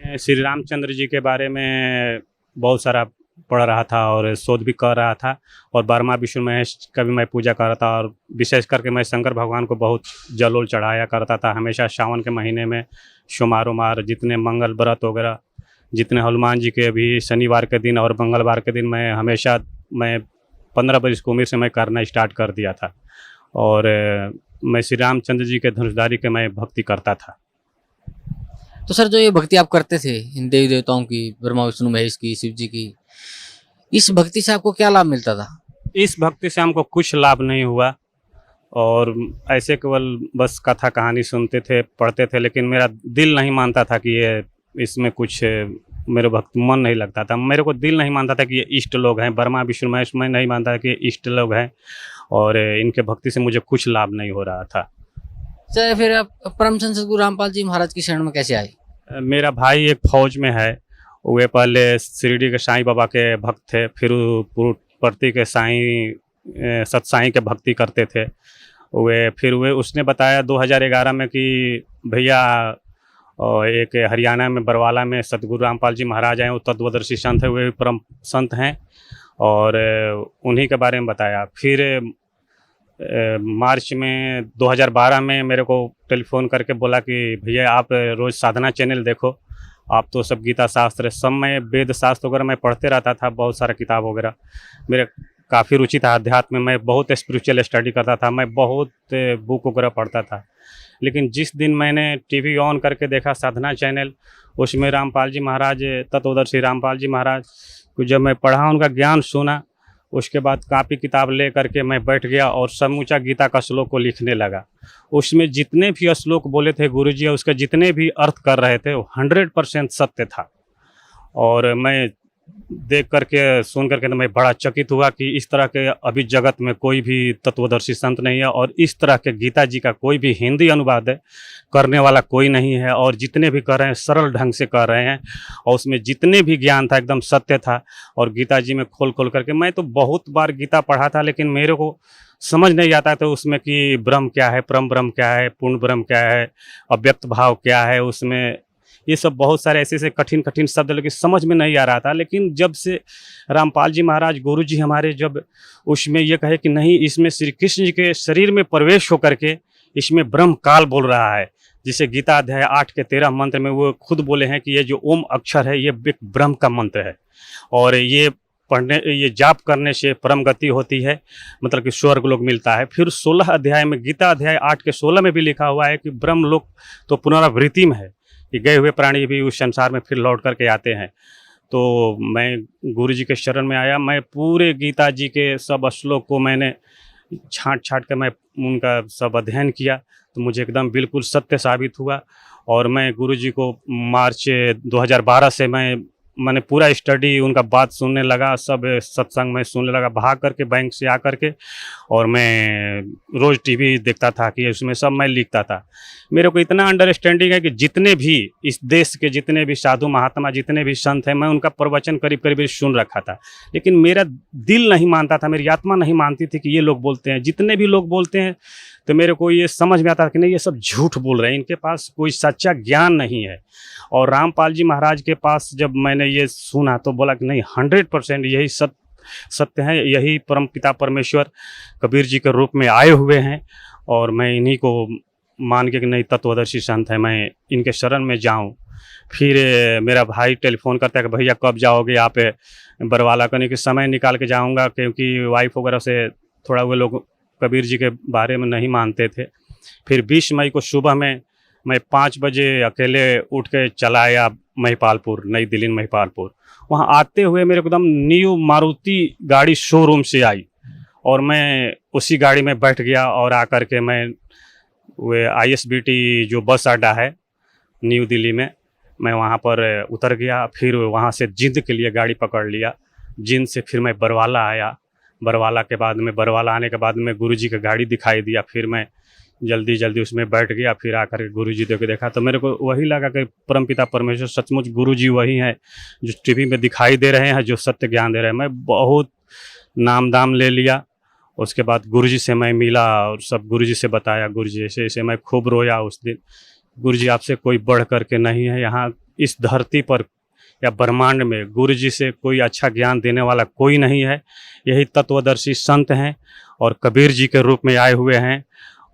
मैं श्री रामचंद्र जी के बारे में बहुत सारा पढ़ रहा था और शोध भी कर रहा था और ब्रह्मा विष्णु महेश का भी मैं पूजा कर रहा था और विशेष करके मैं शंकर भगवान को बहुत जलोल चढ़ाया करता था। हमेशा सावन के महीने में सोमवार जितने मंगल व्रत वगैरह जितने हनुमान जी के भी शनिवार के दिन और मंगलवार के दिन मैं हमेशा 15 बरस की उम्र से मैं करना स्टार्ट कर दिया था और मैं श्री रामचंद्र जी के धनुषधारी के मैं भक्ति करता था। तो सर जो ये भक्ति आप करते थे इन देवी देवताओं की, ब्रह्मा विष्णु महेश की, शिव जी की, इस भक्ति से आपको क्या लाभ मिलता था? इस भक्ति से हमको कुछ लाभ नहीं हुआ और ऐसे केवल बस कथा कहानी सुनते थे, पढ़ते थे, लेकिन मेरा दिल नहीं मानता था कि ये इसमें कुछ मेरे भक्त मन नहीं लगता था। मेरे को दिल नहीं मानता था कि ये इष्ट लोग हैं, ब्रह्मा विष्णु महेश, मैं नहीं मानता कि ये इष्ट लोग हैं और इनके भक्ति से मुझे कुछ लाभ नहीं हो रहा था। सर फिर आप परम संत सतगुरु रामपाल जी महाराज की शरण में कैसे आए? मेरा भाई एक फौज में है, वे पहले शिरडी के साईं बाबा के भक्त थे, फिर पुरुषपट्टी के साईं सतसाई के भक्ति करते थे। फिर उसने बताया 2011 में कि भैया एक हरियाणा में बरवाला में सतगुरु रामपाल जी महाराज आए, वो तत्वदर्शी संत है, वे परम संत हैं और उन्हीं के बारे में बताया। फिर मार्च में 2012 में मेरे को टेलीफोन करके बोला कि भैया आप रोज़ साधना चैनल देखो, आप तो सब गीता शास्त्र, सब मैं वेद शास्त्र वगैरह मैं पढ़ते रहता था, बहुत सारा किताब वगैरह मेरे काफ़ी रुचि था अध्यात्म में, मैं बहुत स्पिरिचुअल स्टडी करता था, मैं बहुत बुक वगैरह पढ़ता था। लेकिन जिस दिन मैंने टीवी ऑन करके देखा साधना चैनल, उसमें रामपाल जी महाराज, तत्वदर्शी रामपाल जी महाराज को जब मैं पढ़ा, उनका ज्ञान सुना, उसके बाद कापी किताब ले करके मैं बैठ गया और समूचा गीता का श्लोक को लिखने लगा। उसमें जितने भी श्लोक बोले थे गुरुजी, उसके जितने भी अर्थ कर रहे थे वो 100% सत्य था और मैं देख करके सुन करके तो मैं बड़ा चकित हुआ कि इस तरह के अभी जगत में कोई भी तत्वदर्शी संत नहीं है और इस तरह के गीता जी का कोई भी हिंदी अनुवाद करने वाला कोई नहीं है और जितने भी कर रहे हैं सरल ढंग से कर रहे हैं और उसमें जितने भी ज्ञान था एकदम सत्य था। और गीता जी में खोल खोल करके मैं तो बहुत बार गीता पढ़ा था, लेकिन मेरे को समझ नहीं आता था उसमें कि ब्रह्म क्या है, परम ब्रह्म क्या है, पूर्ण ब्रह्म क्या है, अव्यक्त भाव क्या है, उसमें ये सब बहुत सारे ऐसे ऐसे कठिन कठिन शब्द लेकिन समझ में नहीं आ रहा था। लेकिन जब से रामपाल जी महाराज गुरु जी हमारे जब उसमें ये कहे कि नहीं, इसमें श्री कृष्ण जी के शरीर में प्रवेश होकर के इसमें ब्रह्म काल बोल रहा है, जिसे गीता अध्याय 8 के 13 मंत्र में वो खुद बोले हैं कि ये जो ओम अक्षर है ये ब्रह्म का मंत्र है और ये पढ़ने, ये जाप करने से परम गति होती है, मतलब कि स्वर्ग लोक मिलता है। फिर 16 अध्याय में, गीता अध्याय 8 के 16 में भी लिखा हुआ है कि ब्रह्म लोक तो पुनरावृत्ति में है, कि गए हुए प्राणी भी उस संसार में फिर लौट करके आते हैं। तो मैं गुरु जी के शरण में आया, मैं पूरे गीता जी के सब श्लोक को मैंने छांट कर मैं उनका सब अध्ययन किया, तो मुझे एकदम बिल्कुल सत्य साबित हुआ। और मैं गुरु जी को मार्च 2012 से मैंने पूरा स्टडी उनका बात सुनने लगा, सब सत्संग में सुनने लगा, भाग करके बैंक से आ करके, और मैं रोज़ टीवी देखता था कि उसमें सब मैं लिखता था। मेरे को इतना अंडरस्टैंडिंग है कि जितने भी इस देश के जितने भी साधु महात्मा, जितने भी संत हैं, मैं उनका प्रवचन करीब करीब सुन रखा था, लेकिन मेरा दिल नहीं मानता था, मेरी आत्मा नहीं मानती थी कि ये लोग बोलते हैं, जितने भी लोग बोलते हैं, तो मेरे को ये समझ में आता कि नहीं, ये सब झूठ बोल रहे हैं, इनके पास कोई सच्चा ज्ञान नहीं है। और रामपाल जी महाराज के पास जब मैंने ये सुना तो बोला कि नहीं, 100% यही सत्य है, यही परम पिता परमेश्वर कबीर जी के रूप में आए हुए हैं और मैं इन्हीं को मान के कि नहीं, तत्वदर्शी संत है, मैं इनके शरण में जाऊं। फिर मेरा भाई टेलीफोन करता है कि भैया कब जाओगे आप बरवाला, करने के समय निकाल के जाऊंगा, क्योंकि वाइफ वगैरह से थोड़ा वो लोग कबीर जी के बारे में नहीं मानते थे। फिर 20 मई को सुबह में मैं 5 बजे अकेले उठ के चला आया महिपालपुर, नई दिल्ली महिपालपुर। वहाँ आते हुए मेरे को एकदम न्यू मारुति गाड़ी शोरूम से आई और मैं उसी गाड़ी में बैठ गया और आकर के मैं वे ISBT जो बस अड्डा है न्यू दिल्ली में, मैं वहाँ पर उतर गया। फिर वहाँ से जींद के लिए गाड़ी पकड़ लिया। जींद से फिर मैं बरवाला आया। बरवाला आने के बाद में गुरुजी का गाड़ी दिखाई दिया। फिर मैं जल्दी जल्दी उसमें बैठ गया। फिर आकर के गुरुजी को देखा तो मेरे को वही लगा कि परमपिता परमेश्वर सचमुच गुरुजी वही हैं जो टीवी में दिखाई दे रहे हैं, जो सत्य ज्ञान दे रहे हैं। मैं बहुत नाम दाम ले लिया। उसके बाद गुरुजी से मैं मिला और सब गुरुजी से बताया। गुरुजी ऐसे ऐसे, मैं खूब रोया उस दिन। गुरुजी आपसे कोई बढ़ करके नहीं है, यहाँ इस धरती पर या ब्रह्मांड में गुरुजी से कोई अच्छा ज्ञान देने वाला कोई नहीं है। यही तत्वदर्शी संत हैं और कबीर जी के रूप में आए हुए हैं।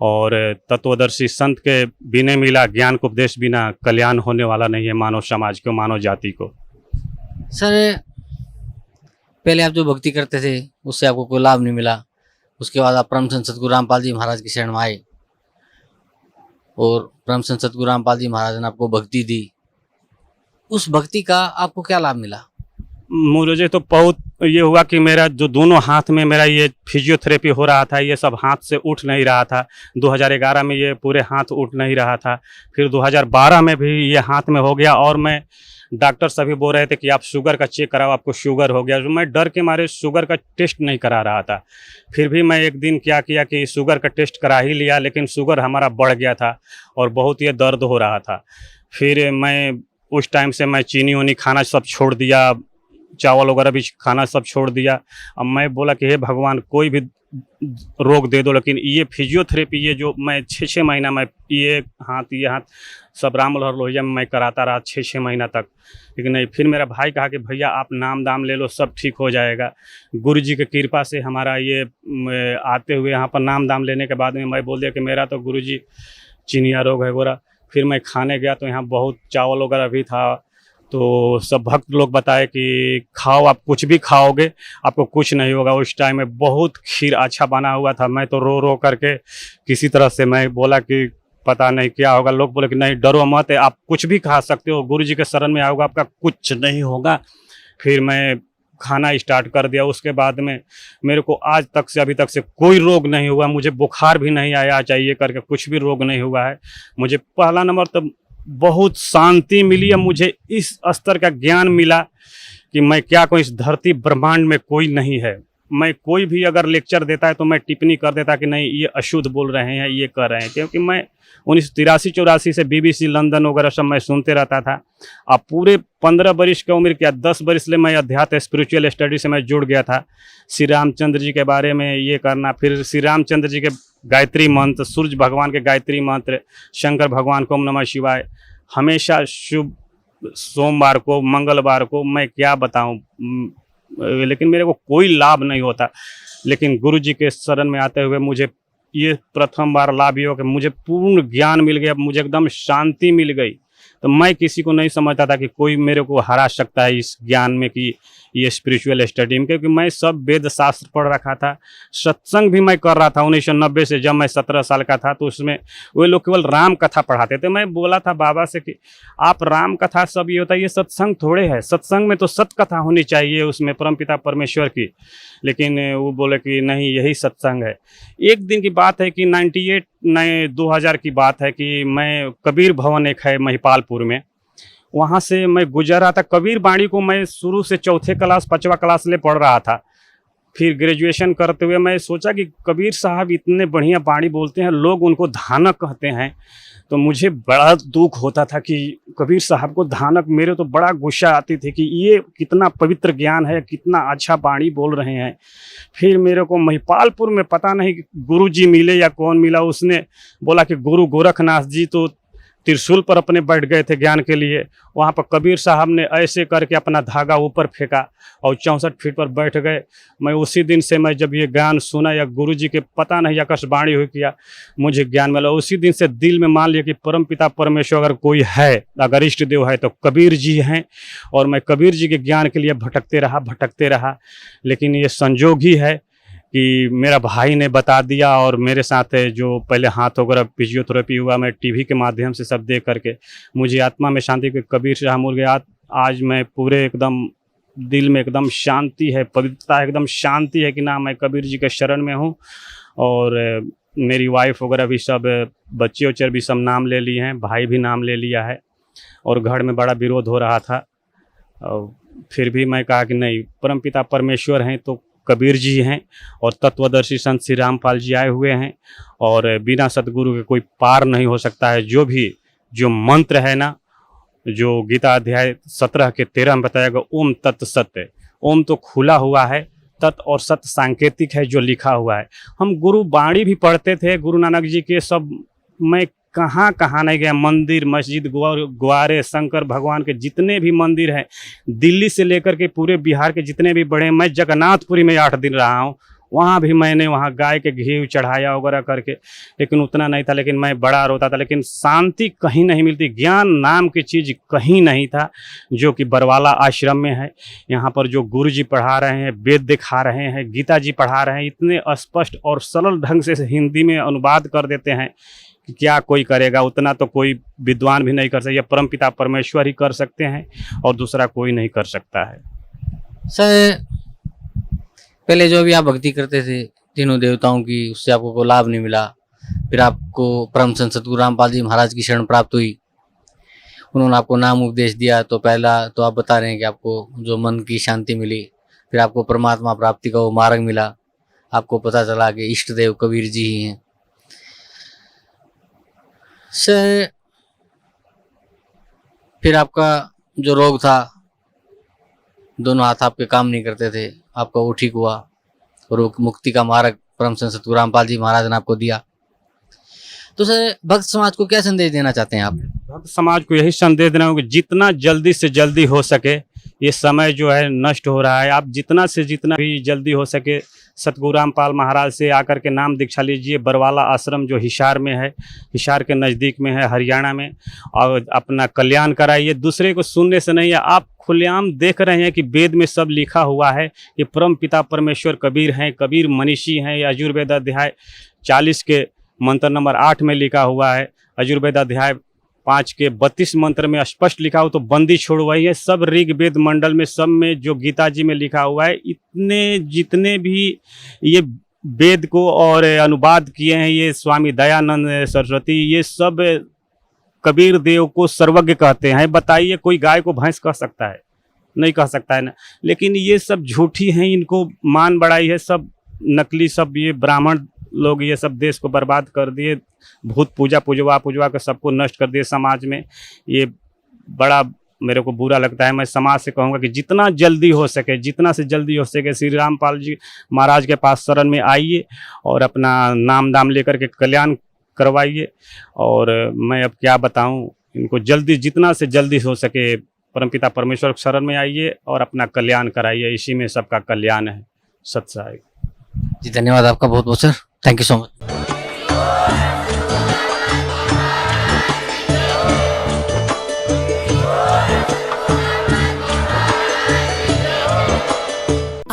और तत्वदर्शी संत के बिना मिला ज्ञान को उपदेश बिना कल्याण होने वाला नहीं है मानव समाज को, मानव जाति को। सर, पहले आप जो भक्ति करते थे उससे आपको कोई लाभ नहीं मिला, उसके बाद आप परम संत सतगुरु रामपाल जी महाराज की शरण में आए और परम संत सतगुरु रामपाल जी महाराज ने आपको भक्ति दी। उस भक्ति का आपको क्या लाभ मिला? मुझे तो बहुत ये हुआ कि मेरा जो दोनों हाथ में मेरा ये फिजियोथेरेपी हो रहा था, ये सब हाथ से उठ नहीं रहा था। 2011 में ये पूरे हाथ उठ नहीं रहा था। फिर 2012 में भी ये हाथ में हो गया और मैं डॉक्टर सभी बोल रहे थे कि आप शुगर का चेक कराओ, आपको शुगर हो गया। मैं डर के मारे शुगर का टेस्ट नहीं करा रहा था। फिर भी मैं एक दिन क्या किया कि शुगर का टेस्ट करा ही लिया, लेकिन शुगर हमारा बढ़ गया था और बहुत ये दर्द हो रहा था। फिर मैं उस टाइम से मैं चीनी उनी खाना सब छोड़ दिया, चावल वगैरह भी खाना सब छोड़ दिया। अब मैं बोला कि हे भगवान कोई भी रोग दे दो, लेकिन ये फिजियोथेरेपी ये जो मैं 6-6 महीना मैं ये हाथ सब राम मनोहर लोहिया में मैं कराता रहा 6-6 महीना तक, लेकिन नहीं। फिर मेरा भाई कहा कि भैया आप नाम दाम ले लो, सब ठीक हो जाएगा। गुरु जी की कृपा से हमारा ये आते हुए यहाँ पर नाम दाम लेने के बाद में मैं बोल दिया कि मेरा तो गुरु जी चिनिया रोग है गोरा। फिर मैं खाने गया तो यहाँ बहुत चावल वगैरह भी था, तो सब भक्त लोग बताए कि खाओ, आप कुछ भी खाओगे आपको कुछ नहीं होगा। उस टाइम में बहुत खीर अच्छा बना हुआ था। मैं तो रो रो करके किसी तरह से मैं बोला कि पता नहीं क्या होगा। लोग बोले कि नहीं डरो मत, आप कुछ भी खा सकते हो, गुरु जी के शरण में आओगे आपका कुछ नहीं होगा। फिर मैं खाना स्टार्ट कर दिया। उसके बाद में मेरे को आज तक से अभी तक से कोई रोग नहीं हुआ। मुझे बुखार भी नहीं आया, चाहिए करके कुछ भी रोग नहीं हुआ है। मुझे पहला नंबर तो बहुत शांति मिली है। मुझे इस स्तर का ज्ञान मिला कि मैं क्या कहूँ, इस धरती ब्रह्मांड में कोई नहीं है। मैं कोई भी अगर लेक्चर देता है तो मैं टिप्पणी कर देता कि नहीं ये अशुद्ध बोल रहे हैं, ये कर रहे हैं, क्योंकि मैं 1983-84 से BBC लंदन वगैरह सब मैं सुनते रहता था। अब पूरे 15 वर्ष की उम्र क्या 10 वर्ष से मैं अध्यात्म स्पिरिचुअल स्टडी से मैं जुड़ गया था। श्री रामचंद्र जी के बारे में ये करना, फिर श्री रामचंद्र जी के गायत्री मंत्र, सूर्य भगवान के गायत्री मंत्र, शंकर भगवान को ओम नमः शिवाय, हमेशा शुभ सोमवार को मंगलवार को, मैं क्या बताऊं, लेकिन मेरे को कोई लाभ नहीं होता। लेकिन गुरु जी के शरण में आते हुए मुझे ये प्रथम बार लाभ ये हो कि मुझे पूर्ण ज्ञान मिल गया, मुझे एकदम शांति मिल गई। तो मैं किसी को नहीं समझता था कि कोई मेरे को हरा सकता है इस ज्ञान में कि ये स्पिरिचुअल स्टडी में, क्योंकि मैं सब वेद शास्त्र पढ़ रखा था। सत्संग भी मैं कर रहा था 1990 से, जब मैं 17 साल का था तो उसमें वे लोग केवल राम कथा पढ़ाते थे। मैं बोला था बाबा से कि आप राम कथा सब ये होता है, ये सत्संग थोड़े है, सत्संग में तो सत कथा होनी चाहिए उसमें परमपिता परमेश्वर की। लेकिन वो बोले कि नहीं यही सत्संग है। एक दिन की बात है कि 2000 की बात है कि मैं कबीर भवन एक है महिपालपुर में, वहाँ से मैं गुजर रहा था। कबीर बाणी को मैं शुरू से 4थे क्लास 5वां क्लास ले पढ़ रहा था। फिर ग्रेजुएशन करते हुए मैं सोचा कि कबीर साहब इतने बढ़िया बाणी बोलते हैं, लोग उनको धानक कहते हैं। तो मुझे बड़ा दुख होता था कि कबीर साहब को धानक, मेरे तो बड़ा गुस्सा आती थी कि ये कितना पवित्र ज्ञान है, कितना अच्छा बाणी बोल रहे हैं। फिर मेरे को महिपालपुर में पता नहीं गुरु जी मिले या कौन मिला, उसने बोला कि गुरु गोरखनाथ जी तो त्रिशूल पर अपने बैठ गए थे ज्ञान के लिए। वहाँ पर कबीर साहब ने ऐसे करके अपना धागा ऊपर फेंका और 64 फीट पर बैठ गए। मैं उसी दिन से मैं जब ये ज्ञान सुना या गुरु जी के पता नहीं आकाशवाणी हुई किया, मुझे ज्ञान मिला। उसी दिन से दिल में मान लिया कि परम पिता परमेश्वर अगर कोई है, अगर इष्ट देव है तो कबीर जी हैं। और मैं कबीर जी के ज्ञान के लिए भटकते रहा। लेकिन ये संजोग ही है कि मेरा भाई ने बता दिया, और मेरे साथ जो पहले हाथ वगैरह फिजियोथेरेपी हुआ, मैं टीवी के माध्यम से सब देख करके मुझे आत्मा में शांति के कबीर शाह मुर गया। आज मैं पूरे एकदम दिल में एकदम शांति है, पवित्रता एकदम शांति है कि ना मैं कबीर जी के शरण में हूँ। और मेरी वाइफ वगैरह भी सब, बच्चे उच्चे भी सब नाम ले लिए हैं, भाई भी नाम ले लिया है। और घर में बड़ा विरोध हो रहा था, और फिर भी मैं कहा कि नहीं, परमपिता परमेश्वर हैं तो कबीर जी हैं, और तत्वदर्शी संत श्री रामपाल जी आए हुए हैं, और बिना सतगुरु के कोई पार नहीं हो सकता है। जो मंत्र है ना, जो गीता अध्याय 17 के 13 में बताया गया, ओम तत् सत्य, ओम तो खुला हुआ है, तत् और सत्य सांकेतिक है जो लिखा हुआ है। हम गुरु बाणी भी पढ़ते थे, गुरु नानक जी के सब, मैं कहाँ कहाँ नहीं गया, मंदिर मस्जिद ग्वारे शंकर भगवान के जितने भी मंदिर हैं, दिल्ली से लेकर के पूरे बिहार के जितने भी बड़े, मैं जगन्नाथपुरी में 8 दिन रहा हूँ, वहाँ भी मैंने वहाँ गाय के घी चढ़ाया वगैरह करके, लेकिन उतना नहीं था, लेकिन मैं बड़ा रोता था, लेकिन शांति कहीं नहीं मिलती, ज्ञान नाम की चीज़ कहीं नहीं था, जो कि बरवाला आश्रम में है। यहाँ पर जो गुरु जी पढ़ा रहे हैं, वेद दिखा रहे हैं, गीता जी पढ़ा रहे हैं, इतने स्पष्ट और सरल ढंग से हिंदी में अनुवाद कर देते हैं कि क्या कोई करेगा, उतना तो कोई विद्वान भी नहीं कर सकता, ये परमपिता परमेश्वर ही कर सकते हैं, और दूसरा कोई नहीं कर सकता है। सर, पहले जो भी आप भक्ति करते थे तीनों देवताओं की, उससे आपको कोई लाभ नहीं मिला, फिर आपको परम संत सतगुरु रामपाल जी महाराज की शरण प्राप्त हुई, उन्होंने आपको नाम उपदेश दिया, तो पहला तो आप बता रहे हैं कि आपको जो मन की शांति मिली, फिर आपको परमात्मा प्राप्ति का वो मार्ग मिला, आपको पता चला कि इष्ट देव कबीर जी ही हैं। सर, फिर आपका जो रोग था, दोनों हाथ आपके काम नहीं करते थे, आपका वो ठीक हुआ, और मुक्ति का मार्ग परम संत सतगुरु रामपाल जी महाराज ने आपको दिया। तो सर, भक्त समाज को क्या संदेश देना चाहते हैं आप? भक्त समाज को यही संदेश देना होगा कि जितना जल्दी से जल्दी हो सके, ये समय जो है नष्ट हो रहा है, आप जितना से जितना भी जल्दी हो सके सतगुरु रामपाल महाराज से आकर के नाम दीक्षा लीजिए। बरवाला आश्रम जो हिसार में है, हिसार के नज़दीक में है, हरियाणा में, और अपना कल्याण कराइए। दूसरे को सुनने से नहीं है, आप खुलेआम देख रहे हैं कि वेद में सब लिखा हुआ है, ये परम पिता परमेश्वर कबीर हैं, कबीर मनीषी हैं। ये यजुर्वेद अध्याय 40 के मंत्र नंबर 8 में लिखा हुआ है, यजुर्वेद अध्याय 5 के 32 मंत्र में स्पष्ट लिखा हो, तो बंदी छोड़वाई है। सब ऋग्वेद मंडल में, सब में जो गीता जी में लिखा हुआ है, इतने जितने भी ये वेद को और अनुवाद किए हैं, ये स्वामी दयानंद सरस्वती, ये सब कबीर देव को सर्वज्ञ कहते हैं। बताइए, कोई गाय को भैंस कह सकता है? नहीं कह सकता है ना। लेकिन ये सब झूठी हैं, इनको मान बढ़ाई है, सब नकली, सब ये ब्राह्मण लोग ये सब देश को बर्बाद कर दिए, भूत पूजा पुजवा कर सबको नष्ट कर दिए समाज में। ये बड़ा मेरे को बुरा लगता है। मैं समाज से कहूँगा कि जितना जल्दी हो सके, जितना से जल्दी हो सके श्री रामपाल जी महाराज के पास शरण में आइए और अपना नाम दाम लेकर के कल्याण करवाइए। और मैं अब क्या बताऊं, इनको जल्दी, जितना से जल्दी हो सके परमपिता परमेश्वर शरण में आइए और अपना कल्याण कराइए। इसी में सबका कल्याण है। सत्साई जी, धन्यवाद आपका बहुत बहुत sir, thank you so much.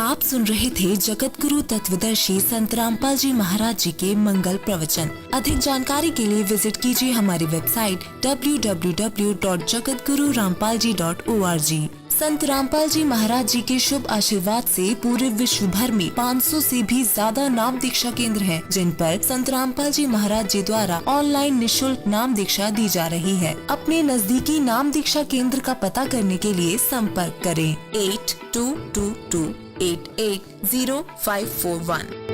आप सुन रहे थे जगत गुरु तत्वदर्शी संत रामपाल जी महाराज जी के मंगल प्रवचन। अधिक जानकारी के लिए विजिट कीजिए हमारी वेबसाइट www.jagatgururampalji.org। संत रामपाल जी महाराज जी के शुभ आशीर्वाद से पूरे विश्व भर में 500 से भी ज्यादा नाम दीक्षा केंद्र हैं, जिन पर संत रामपाल जी महाराज जी द्वारा ऑनलाइन निशुल्क नाम दीक्षा दी जा रही है। अपने नजदीकी नाम दीक्षा केंद्र का पता करने के लिए संपर्क करें 8222880541।